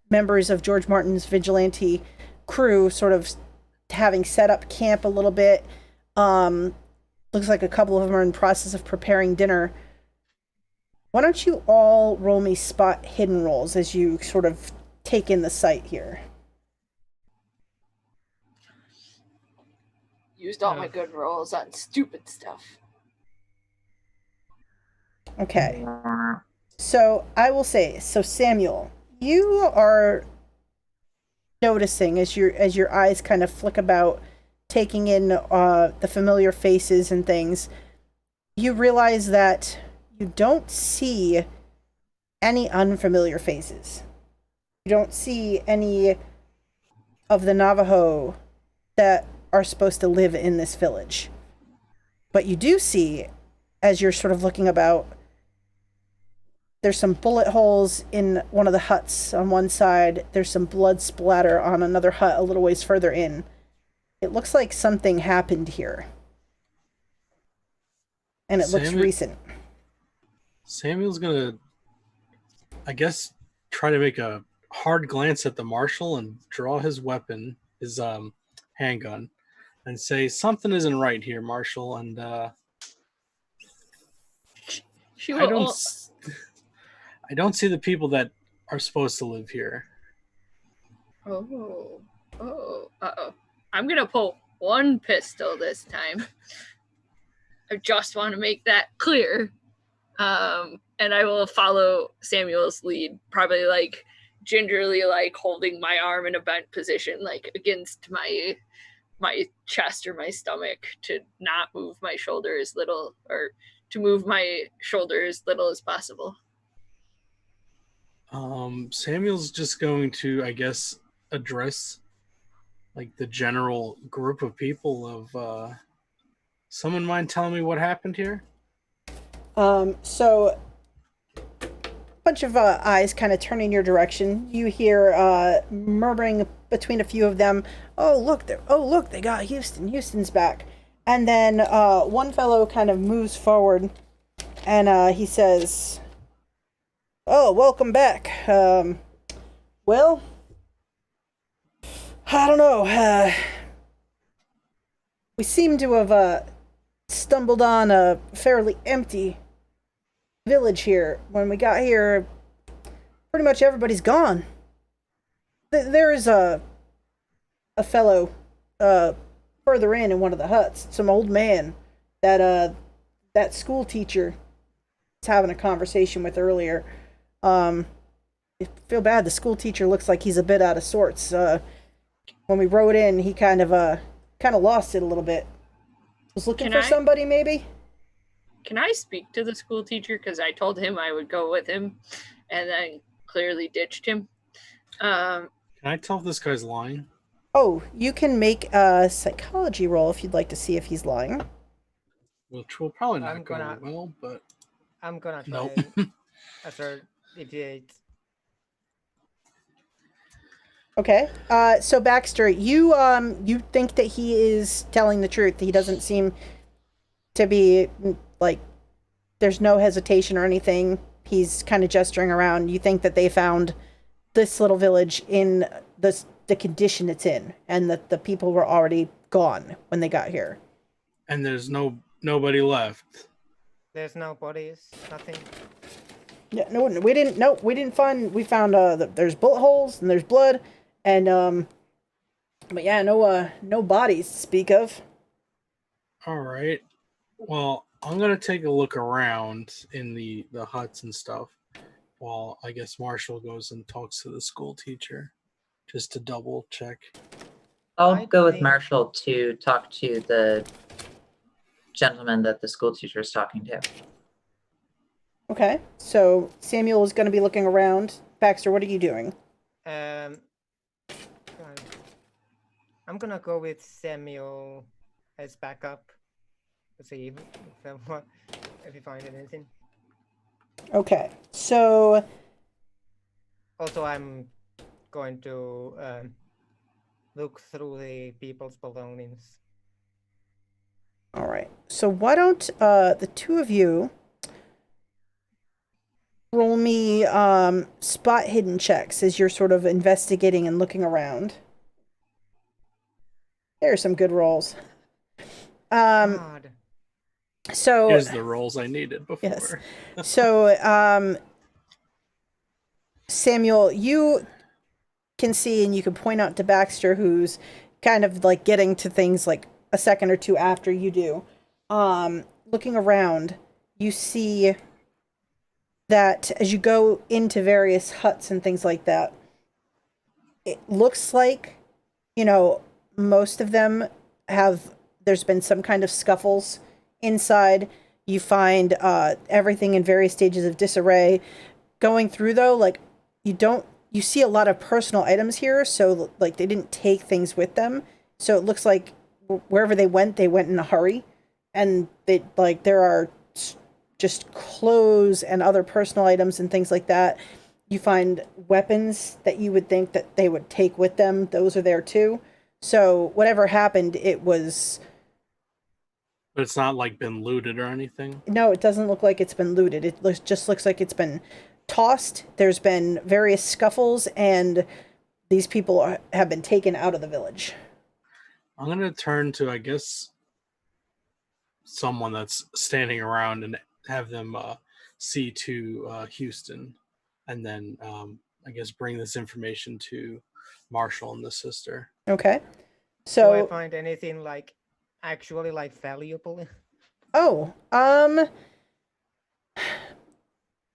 members of George Martin's vigilante crew sort of having set up camp a little bit. Looks like a couple of them are in the process of preparing dinner. Why don't you all roll me spot hidden rolls as you sort of take in the sight here? Used all my good rolls on stupid stuff. Okay. So I will say, Samuel, you are noticing as your eyes kind of flick about, taking in the familiar faces and things, you realize that you don't see any unfamiliar faces. You don't see any of the Navajo that are supposed to live in this village. But you do see, as you're sort of looking about, there's some bullet holes in one of the huts on one side. There's some blood splatter on another hut a little ways further in. It looks like something happened here. And it looks recent. Samuel's gonna, I guess, try to make a hard glance at the marshal and draw his weapon, his handgun, and say, something isn't right here, Marshal, and I don't see the people that are supposed to live here. Uh-oh. I'm gonna pull one pistol this time. I just want to make that clear. And I will follow Samuel's lead, probably like gingerly like holding my arm in a bent position, like against my chest or my stomach, to not move my shoulder as little, or to move my shoulder as little as possible. Samuel's just going to, I guess, address like the general group of people of someone mind telling me what happened here? So a bunch of eyes kind of turn in your direction. You hear murmuring between a few of them, oh look, they got Houston's back. And then one fellow kind of moves forward and he says, oh, welcome back. Well, I don't know. We seem to have stumbled on a fairly empty village here. When we got here, pretty much everybody's gone. There is a fellow further in one of the huts, some old man that school teacher was having a conversation with earlier. I feel bad. The school teacher looks like he's a bit out of sorts. When we rode in, he kind of lost it a little bit. Was looking for somebody, maybe? Can I speak to the school teacher? Because I told him I would go with him, and then clearly ditched him. Can I tell if this guy's lying? Oh, you can make a psychology roll if you'd like to see if he's lying. Which will probably not go well, but... I'm gonna try nope. after 88. Okay. So Baxter, you think that he is telling the truth. He doesn't seem to be like, there's no hesitation or anything. He's kind of gesturing around. You think that they found this little village in the condition it's in, and that the people were already gone when they got here. And there's nobody left. There's no bodies, nothing. Yeah, no, we didn't find. We found that there's bullet holes and there's blood, and But yeah, no bodies to speak of. All right. Well, I'm gonna take a look around in the huts and stuff, while I guess Marshall goes and talks to the school teacher, just to double check. I'll I go with think- Marshall to talk to the gentleman that the school teacher is talking to. Okay, so Samuel is going to be looking around. Baxter, what are you doing? Um, I'm gonna go with Samuel as backup to see if you find anything. Okay, so Also, I'm going to look through the people's belongings. all right. So why don't the two of you roll me spot hidden checks as you're sort of investigating and looking around. There are some good rolls. God. So Here's the rolls I needed before. yes. So Samuel, you can see and you can point out to Baxter, who's kind of like getting to things like a second or two after you do. Looking around, you see that as you go into various huts and things like that, it looks like, most of them there's been some kind of scuffles inside. You find everything in various stages of disarray. Going through though, like you see a lot of personal items here, so like they didn't take things with them. So it looks like wherever they went in a hurry, and there are just clothes and other personal items and things like that. You find weapons that you would think that they would take with them. Those are there too. So whatever happened, it was... But it's not like been looted or anything? No, it doesn't look like it's been looted. It just looks like it's been tossed. There's been various scuffles, and these people have been taken out of the village. I'm going to turn to, I guess, someone that's standing around and have them see to Houston, and then I guess bring this information to Marshall and the sister. Okay. Do So I find anything actually valuable? Oh,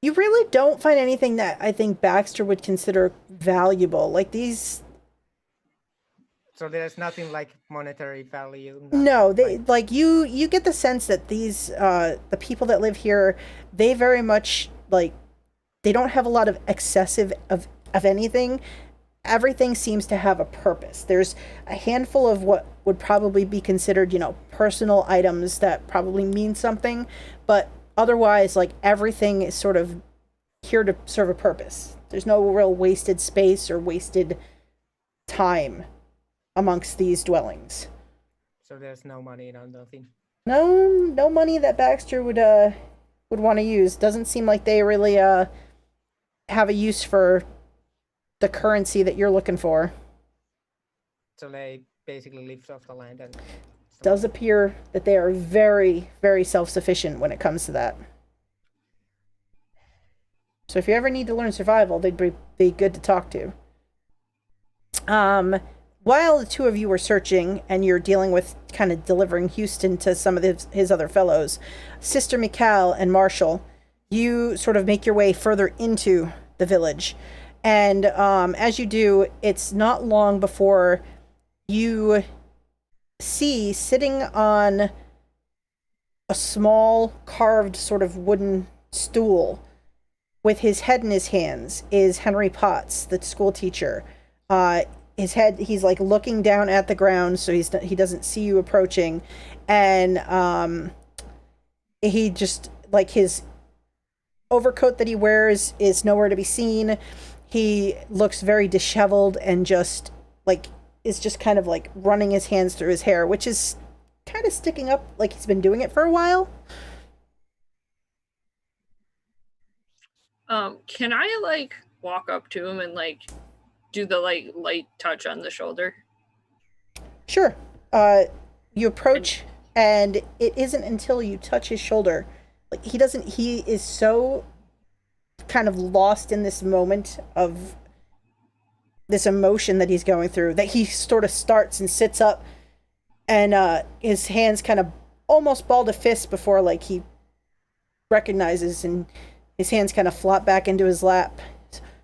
you really don't find anything that I think Baxter would consider valuable. Like these... So there's nothing like monetary value? No, they you get the sense that these the people that live here, they very much they don't have a lot of excessive of anything. Everything seems to have a purpose. There's a handful of what would probably be considered, personal items that probably mean something, but otherwise, everything is sort of here to serve a purpose. There's no real wasted space or wasted time amongst these dwellings. So there's no money, nothing. No money that Baxter would want to use. Doesn't seem like they really have a use for the currency that you're looking for. So they basically live off the land and Does appear that they are very, very self-sufficient when it comes to that. So if you ever need to learn survival, they'd be good to talk to. While the two of you were searching and you're dealing with kind of delivering Houston to some of his other fellows, Sister Michal and Marshall, you sort of make your way further into the village. And as you do, it's not long before you see sitting on a small carved sort of wooden stool with his head in his hands is Henry Potts, the school teacher. His head, he's looking down at the ground, so he doesn't see you approaching, and he just his overcoat that he wears is nowhere to be seen. He looks very disheveled and just is just kind of running his hands through his hair, which is kind of sticking up like he's been doing it for a while. Can I walk up to him and do the light touch on the shoulder? Sure. You approach, and it isn't until you touch his shoulder. He is so kind of lost in this moment of this emotion that he's going through, that he sort of starts and sits up, and his hands kind of almost ball to fist before like he recognizes, and his hands kind of flop back into his lap.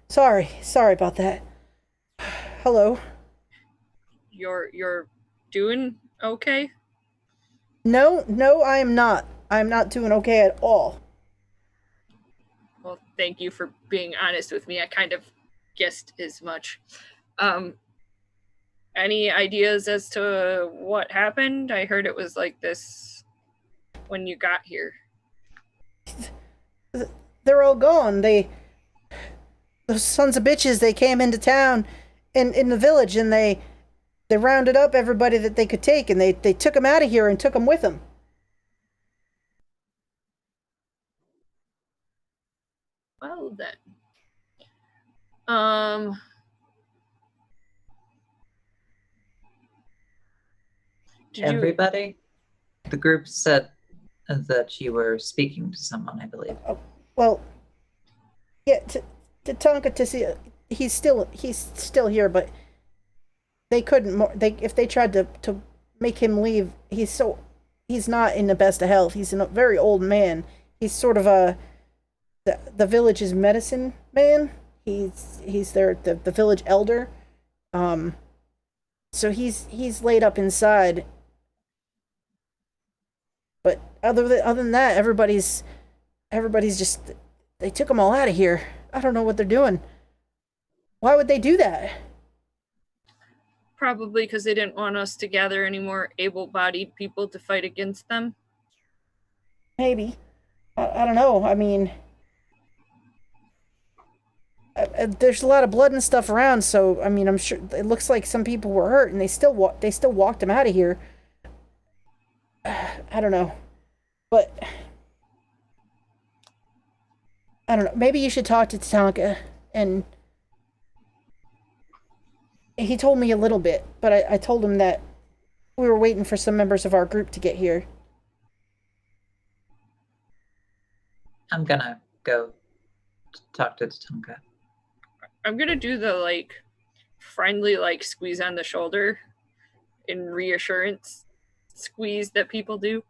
Sorry about that. Hello. You're doing okay? No, I am not. I'm not doing okay at all. Well, thank you for being honest with me. I kind of guessed as much. Any ideas as to what happened? I heard it was like this when you got here. They're all gone. Those sons of bitches, they came into town in the village, and they rounded up everybody that they could take, and they took them out of here and took them with them. Well then. Everybody? The group said that you were speaking to someone, I believe. Well, yeah, to Tonka, to see, he's still here, but they couldn't if they tried to make him leave. He's not in the best of health. He's a very old man. He's sort of the village's medicine man. He's the village elder. So he's laid up inside. But other than that, everybody's just, they took them all out of here. I don't know what they're doing. Why would they do that? Probably because they didn't want us to gather any more able-bodied people to fight against them. Maybe. I don't know. I mean, there's a lot of blood and stuff around, so I mean, I'm sure it looks like some people were hurt, and they still walked them out of here. I don't know, but I don't know. Maybe you should talk to Tatanka, and he told me a little bit, but I told him that we were waiting for some members of our group to get here. I'm gonna go talk to Tatanka. I'm gonna do the friendly squeeze on the shoulder in reassurance squeeze that people do.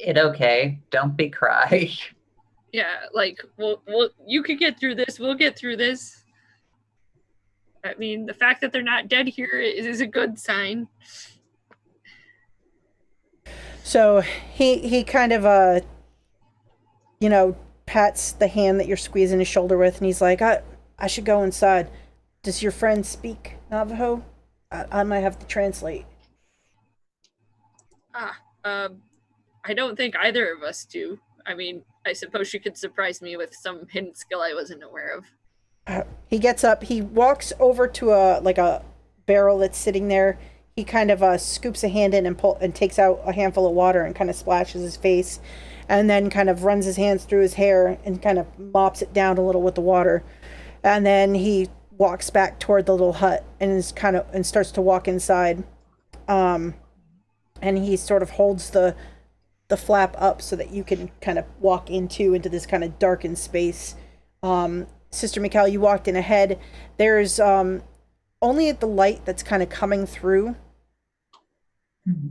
It okay, don't be cry. Yeah, well, you could get through this. We'll get through this. I mean, the fact that they're not dead here is a good sign. So he kind of pats the hand that you're squeezing his shoulder with, and he's like, I should go inside. Does your friend speak Navajo? I might have to translate. I don't think either of us do. I mean, I suppose she could surprise me with some hidden skill I wasn't aware of. He gets up. He walks over to a barrel that's sitting there. He kind of scoops a hand in and takes out a handful of water and kind of splashes his face, and then kind of runs his hands through his hair and kind of mops it down a little with the water. And then he walks back toward the little hut and starts to walk inside. And he sort of holds the flap up so that you can kind of walk into this kind of darkened space. Sister Michal, you walked in ahead. There's only the light that's kind of coming through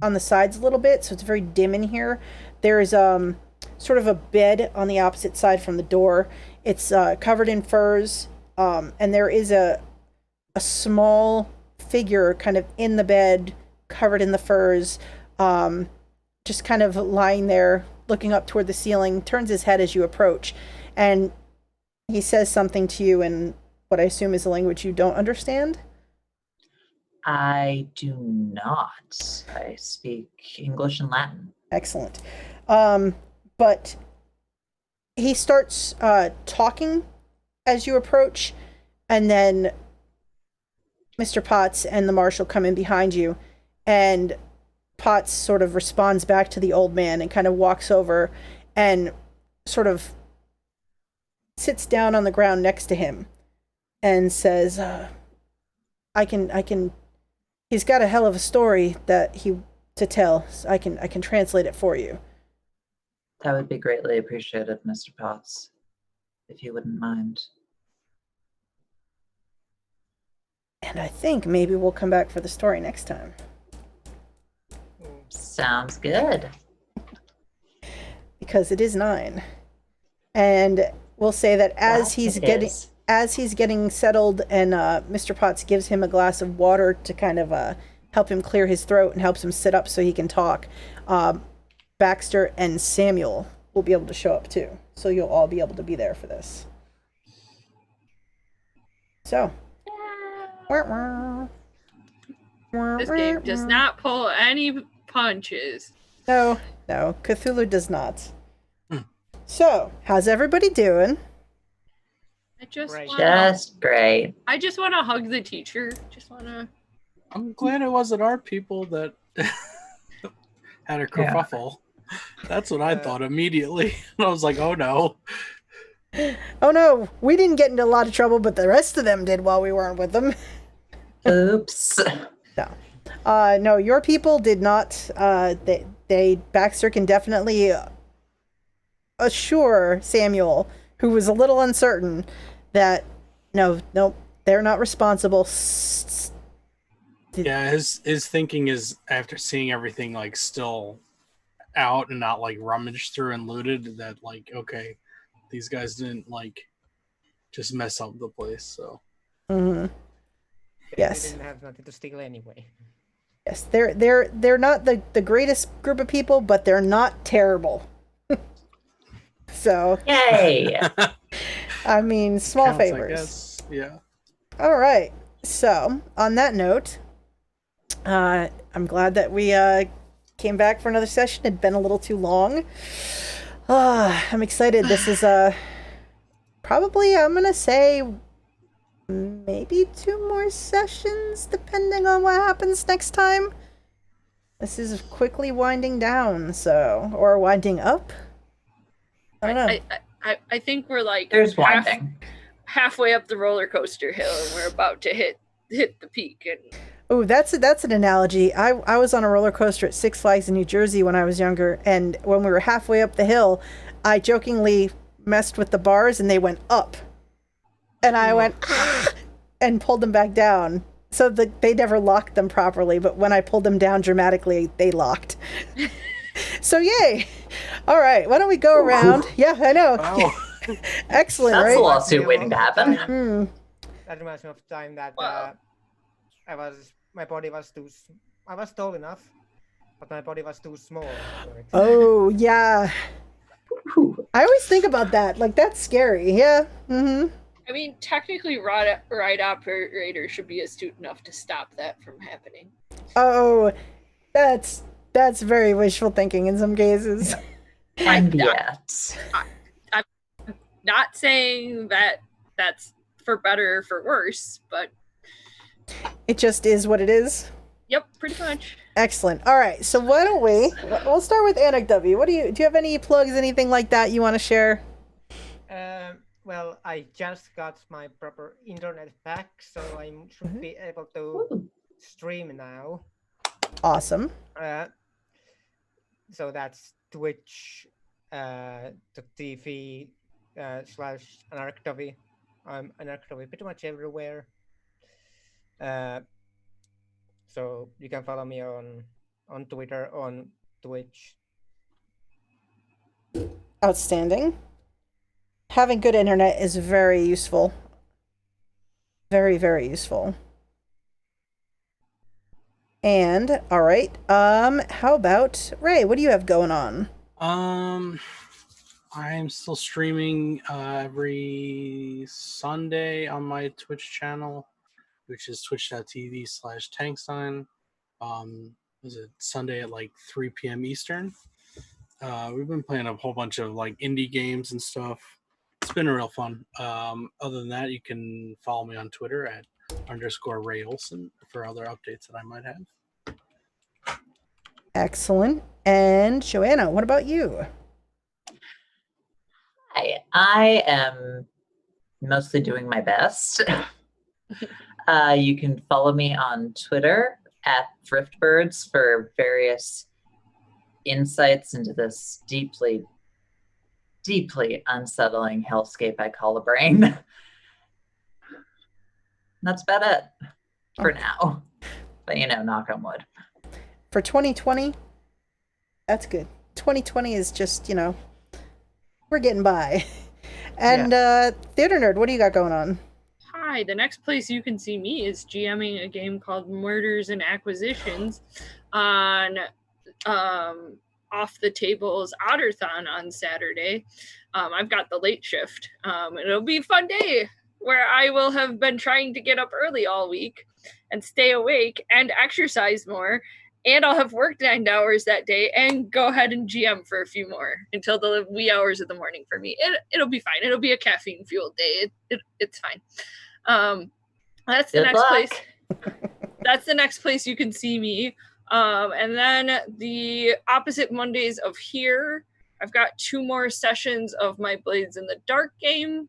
on the sides a little bit, so it's very dim in here. There's sort of a bed on the opposite side from the door. It's covered in furs, and there is a small figure kind of in the bed, covered in the furs, just kind of lying there, looking up toward the ceiling, turns his head as you approach, and he says something to you in what I assume is a language you don't understand. I do not. I speak English and Latin. Excellent. But he starts talking as you approach, and then Mr. Potts and the Marshal come in behind you, and Potts sort of responds back to the old man and kind of walks over and sort of sits down on the ground next to him and says, I can he's got a hell of a story to tell. So I can translate it for you. That would be greatly appreciated, Mr. Potts, if you wouldn't mind. And I think maybe we'll come back for the story next time. Sounds good. Because it is 9. And we'll say that as he's getting settled and Mr. Potts gives him a glass of water to kind of help him clear his throat and helps him sit up so he can talk, Baxter and Samuel will be able to show up too. So you'll all be able to be there for this. So. This game does not pull any punches. No, Cthulhu does not. So, how's everybody doing? I just Great. Great. I just want to hug the teacher. I'm glad it wasn't our people that had a kerfuffle. That's what I thought immediately. I was like, oh no. Oh no, we didn't get into a lot of trouble, but the rest of them did while we weren't with them. Oops. No, your people did not. Baxter can definitely assure Samuel, who was a little uncertain, that no, they're not responsible. Yeah, his thinking is, after seeing everything like still out and not like rummaged through and looted, that like, okay, these guys didn't like just mess up the place. So Yes, They didn't have nothing to steal anyway. yes, they're not the greatest group of people, but they're not terrible. So Yay. I mean, small counts, I favors. guess. Yeah. All right. So on that note, I'm glad that we came back for another session. It'd been a little too long. I'm excited. This is probably, I'm gonna say, maybe 2 more sessions, depending on what happens next time. This is quickly winding down, or winding up. I don't know. I think we're like There's winding. halfway up the roller coaster hill, and we're about to hit the peak. And Oh, that's an analogy. I was on a roller coaster at Six Flags in New Jersey when I was younger, and when we were halfway up the hill, I jokingly messed with the bars and they went up. And I went, and pulled them back down. So they never locked them properly, but when I pulled them down dramatically, they locked. So yay. All right, why don't we go around? Yeah, I know. Wow. Excellent, That's right? a lawsuit waiting to happen. That reminds me of the time that Wow. my body was I was tall enough, but my body was too small for it. Oh, yeah. I always think about that. Like, that's scary. Yeah. Mm-hmm. I mean, technically, ride operators should be astute enough to stop that from happening. Oh, that's very wishful thinking in some cases. And yet. I'm not saying that that's for better or for worse, but It just is what it is. yep, pretty much. Excellent. All right. So why don't we'll start with Anecdote. Do you have any plugs, anything like that you want to share? Well, I just got my proper internet back, so I should be able to stream now. Awesome. So that's Twitch, the TV / Anarchdovey. I'm Anarchdovey pretty much everywhere. So you can follow me on Twitter, on Twitch. Outstanding. Having good internet is very useful. Very, very useful. And all right. How about Ray? What do you have going on? I'm still streaming every Sunday on my Twitch channel, which is twitch.tv/Tankstein. Was it Sunday at like 3 p.m. Eastern? We've been playing a whole bunch of like indie games and stuff. It's been real fun. Other than that, you can follow me on Twitter at _Ray Olson for other updates that I might have. Excellent. And Joanna, what about you? Hi, I am mostly doing my best. You can follow me on Twitter at ThriftBirds for various insights into this deeply, deeply unsettling hellscape I call a brain. That's about it. for now. But knock on wood. For 2020, that's good. 2020 is just, we're getting by. And Theater Nerd, what do you got going on? Hi, the next place you can see me is GMing a game called Murders and Acquisitions on Off the Tables Otterthon on Saturday. I've got the late shift. It'll be a fun day where I will have been trying to get up early all week and stay awake and exercise more. And I'll have worked 9 hours that day and go ahead and GM for a few more until the wee hours of the morning for me. It'll be fine. It'll be a caffeine-fueled day. It's fine. That's the next place. That's the next place you can see me. And then the opposite Mondays of here, I've got 2 more sessions of my Blades in the Dark game.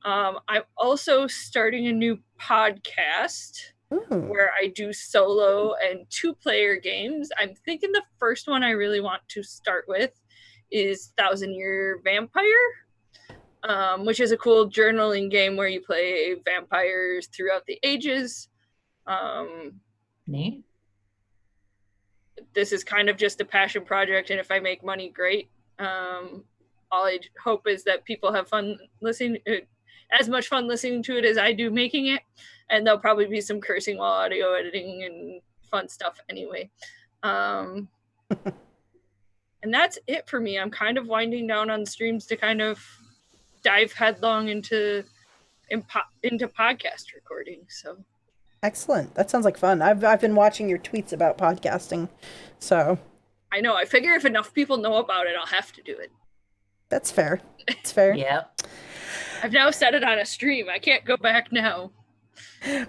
I'm also starting a new podcast where I do solo and 2-player games. I'm thinking the first one I really want to start with is 1,000 Year Vampire, which is a cool journaling game where you play vampires throughout the ages. Neat. This is kind of just a passion project, and if I make money, great. All I hope is that people have fun listening, as much fun listening to it as I do making it, and there'll probably be some cursing while audio editing and fun stuff anyway. And that's it for me. I'm kind of winding down on streams to kind of dive headlong into podcast recording. So excellent. That sounds like fun. I've been watching your tweets about podcasting, so I know. I figure if enough people know about it, I'll have to do it. that's fair. It's fair. Yeah. I've now set it on a stream. I can't go back now.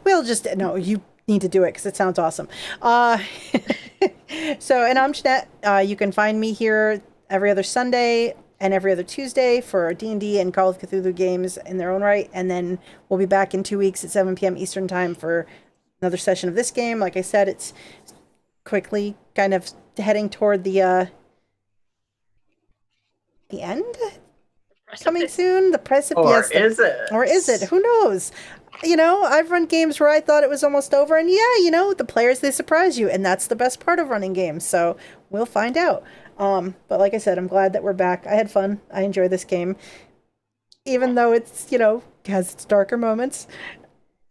We'll just you need to do it because it sounds awesome. So, and I'm Jeanette. You can find me here every other Sunday and every other Tuesday for D&D and Call of Cthulhu games in their own right. And then we'll be back in 2 weeks at 7 p.m. Eastern time for another session of this game. Like I said, it's quickly kind of heading toward the end. Coming soon, the precipice. Or is it? Or is it? Who knows? I've run games where I thought it was almost over, and the players, they surprise you, and that's the best part of running games. So we'll find out. But like I said, I'm glad that we're back. I had fun. I enjoy this game, even though it's has its darker moments.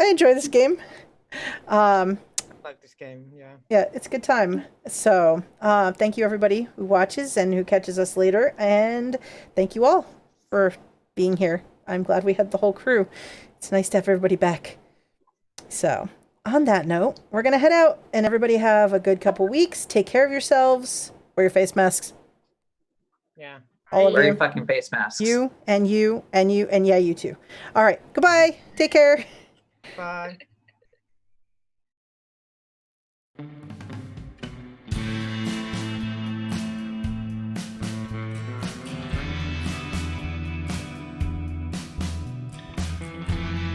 I enjoy this game. Like this game, yeah. Yeah, it's a good time. So thank you everybody who watches and who catches us later, and thank you all for being here. I'm glad we had the whole crew. It's nice to have everybody back. So on that note, we're gonna head out, and everybody have a good couple weeks. Take care of yourselves. Wear your face masks. Yeah. All of Wear you. your fucking face masks. You and you and you and yeah, you too. All right. Goodbye. Take care. Bye.